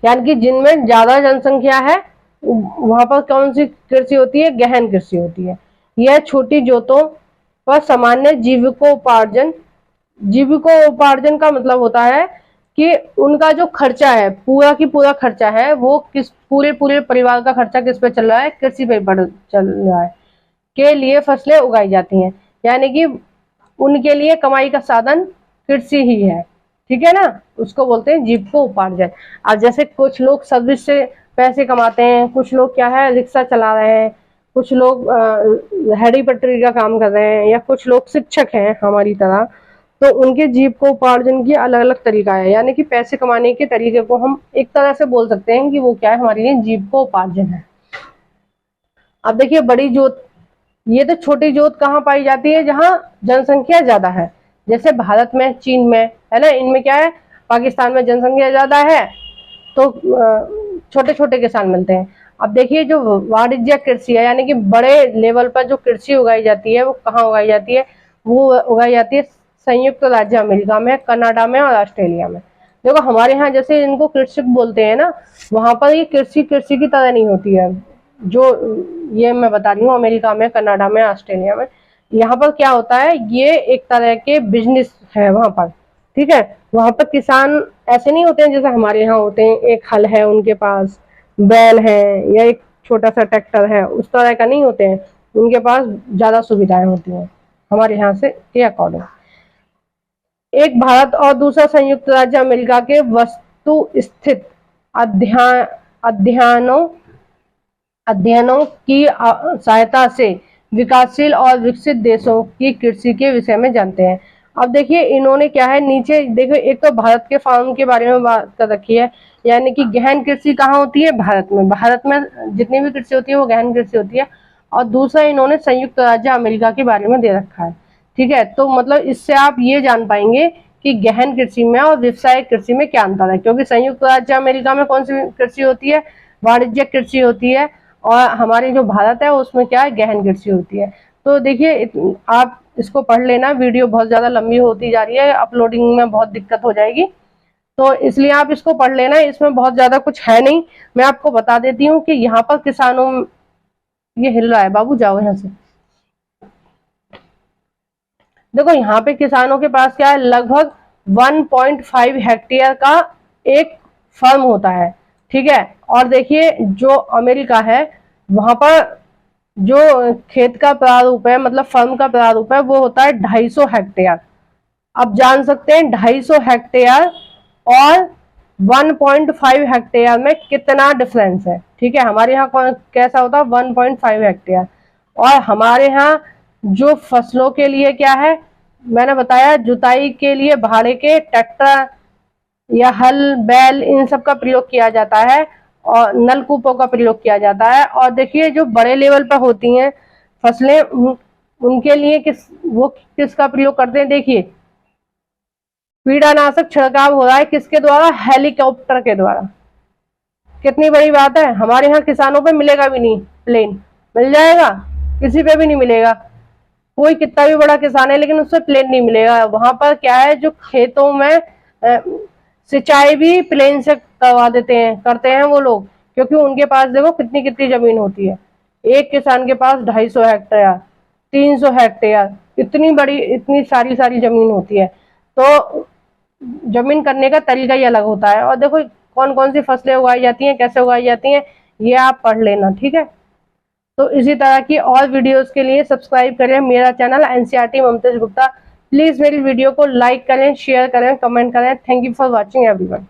यानी कि जिनमें ज्यादा जनसंख्या है वहां पर कौन सी कृषि होती है? गहन कृषि होती है। यह छोटी जोतों पर सामान्य जीविकोपार्जन का मतलब होता है कि उनका जो खर्चा है, पूरा की पूरा खर्चा है, वो पूरे परिवार का खर्चा किस पे चल रहा है? कृषि पे चल रहा है, के लिए फसलें उगाई जाती हैं, यानी कि उनके लिए कमाई का साधन कृषि ही है, ठीक है ना, उसको बोलते हैं जीविकोपार्जन। अब जैसे कुछ लोग सर्विस से पैसे कमाते हैं, कुछ लोग क्या है? रिक्शा चला रहे हैं, कुछ लोग हेडी पटरी का काम कर रहे हैं, या कुछ लोग शिक्षक हैं हमारी तरह, तो उनके जीविकोपार्जन की अलग अलग तरीका है, यानी कि पैसे कमाने के तरीके को हम एक तरह से बोल सकते हैं कि वो क्या है? हमारे लिए जीविकोपार्जन है। अब देखिए, बड़ी जोत, ये तो छोटी जोत कहाँ पाई जाती है? जहाँ जनसंख्या ज्यादा है, जैसे भारत में, चीन में, है ना, इनमें क्या है? पाकिस्तान में जनसंख्या ज्यादा है, तो छोटे छोटे किसान मिलते हैं। अब देखिए जो वाणिज्य कृषि है यानी कि बड़े लेवल पर जो कृषि उगाई जाती है वो कहाँ उगाई जाती है, वो उगाई जाती है संयुक्त राज्य अमेरिका में, कनाडा में और ऑस्ट्रेलिया में। देखो हमारे यहाँ जैसे इनको कृषक बोलते हैं ना, वहां पर ये कृषि कृषि की तरह नहीं होती है। जो ये मैं बता रही हूँ अमेरिका में, कनाडा में, ऑस्ट्रेलिया में, यहाँ पर क्या होता है, ये एक तरह के बिजनेस है वहां पर। ठीक है, वहां पर किसान ऐसे नहीं होते हैं जैसे हमारे यहाँ होते हैं, एक हल है उनके पास, बैल है या एक छोटा सा ट्रैक्टर है, उस तरह का नहीं होते हैं। उनके पास ज्यादा सुविधाएं होती हैं हमारे यहाँ से के अकॉर्डिंग। एक भारत और दूसरा संयुक्त राज्य अमेरिका के वस्तु स्थित अध्ययनों अध्ययनों की सहायता से विकासशील और विकसित देशों की कृषि के विषय में जानते हैं। अब देखिए इन्होंने क्या है, नीचे देखो, एक तो भारत के फार्म के बारे में बात कर रखी है, यानी कि गहन कृषि कहाँ होती है, भारत में। भारत में जितनी भी कृषि होती है वो गहन कृषि होती है। और दूसरा इन्होंने संयुक्त राज्य अमेरिका के बारे में दे रखा है। ठीक है, तो मतलब इससे आप ये जान पाएंगे कि गहन कृषि में और व्यावसायिक कृषि में क्या अंतर है, क्योंकि संयुक्त राज्य अमेरिका में कौन सी कृषि होती है, वाणिज्य कृषि होती है, और हमारे जो भारत है उसमें क्या है, गहन कृषि होती है। तो देखिए आप इसको पढ़ लेना, वीडियो बहुत ज्यादा लंबी होती जा रही है, अपलोडिंग में बहुत दिक्कत हो जाएगी, तो इसलिए आप इसको पढ़ लेना। इसमें बहुत ज्यादा कुछ है नहीं, मैं आपको बता देती हूँ कि यहाँ पर किसानों, ये हिल रहा है बाबू, जाओ यहाँ से। देखो यहाँ पे किसानों के पास क्या है, लगभग 1.5 हेक्टेयर का एक फर्म होता है। ठीक है, और देखिए जो अमेरिका है वहां पर जो खेत का प्रारूप है, मतलब फर्म का प्रारूप है, वो होता है 250 हेक्टेयर। अब जान सकते हैं 250 हेक्टेयर और 1.5 हेक्टेयर में कितना डिफरेंस है। ठीक है, हमारे यहाँ कैसा होता है 1.5 हेक्टेयर, और हमारे यहाँ जो फसलों के लिए क्या है, मैंने बताया जुताई के लिए भाड़े के ट्रैक्टर या हल, बैल, इन सब का प्रयोग किया जाता है, और नलकूपों का प्रयोग किया जाता है। और देखिए जो बड़े लेवल पर होती हैं फसलें, उनके लिए किसका प्रयोग करते हैं, देखिए कीटनाशक छिड़काव हो रहा है किसके द्वारा, हेलीकॉप्टर के द्वारा। कितनी बड़ी बात है, हमारे यहाँ किसानों पे मिलेगा भी नहीं, प्लेन मिल जाएगा, किसी पे भी नहीं मिलेगा। कोई कितना भी बड़ा किसान है लेकिन उससे प्लेन नहीं मिलेगा। वहां पर क्या है, जो खेतों में सिंचाई भी प्लेन से करवा देते हैं, करते हैं वो लोग, क्योंकि उनके पास देखो कितनी कितनी जमीन होती है। एक किसान के पास 250 हेक्टेयर, 300 हेक्टेयर, इतनी बड़ी, इतनी सारी जमीन होती है। तो जमीन करने का तरीका ही अलग होता है। और देखो कौन कौन सी फसलें उगाई जाती हैं, कैसे उगाई जाती हैं, ये आप पढ़ लेना। ठीक है, तो इसी तरह की और वीडियोस के लिए सब्सक्राइब करें मेरा channel NCERT Mumtaz Gupta. Please मेरी वीडियो को लाइक करें, शेयर करें, कमेंट करें। Thank you for watching everyone.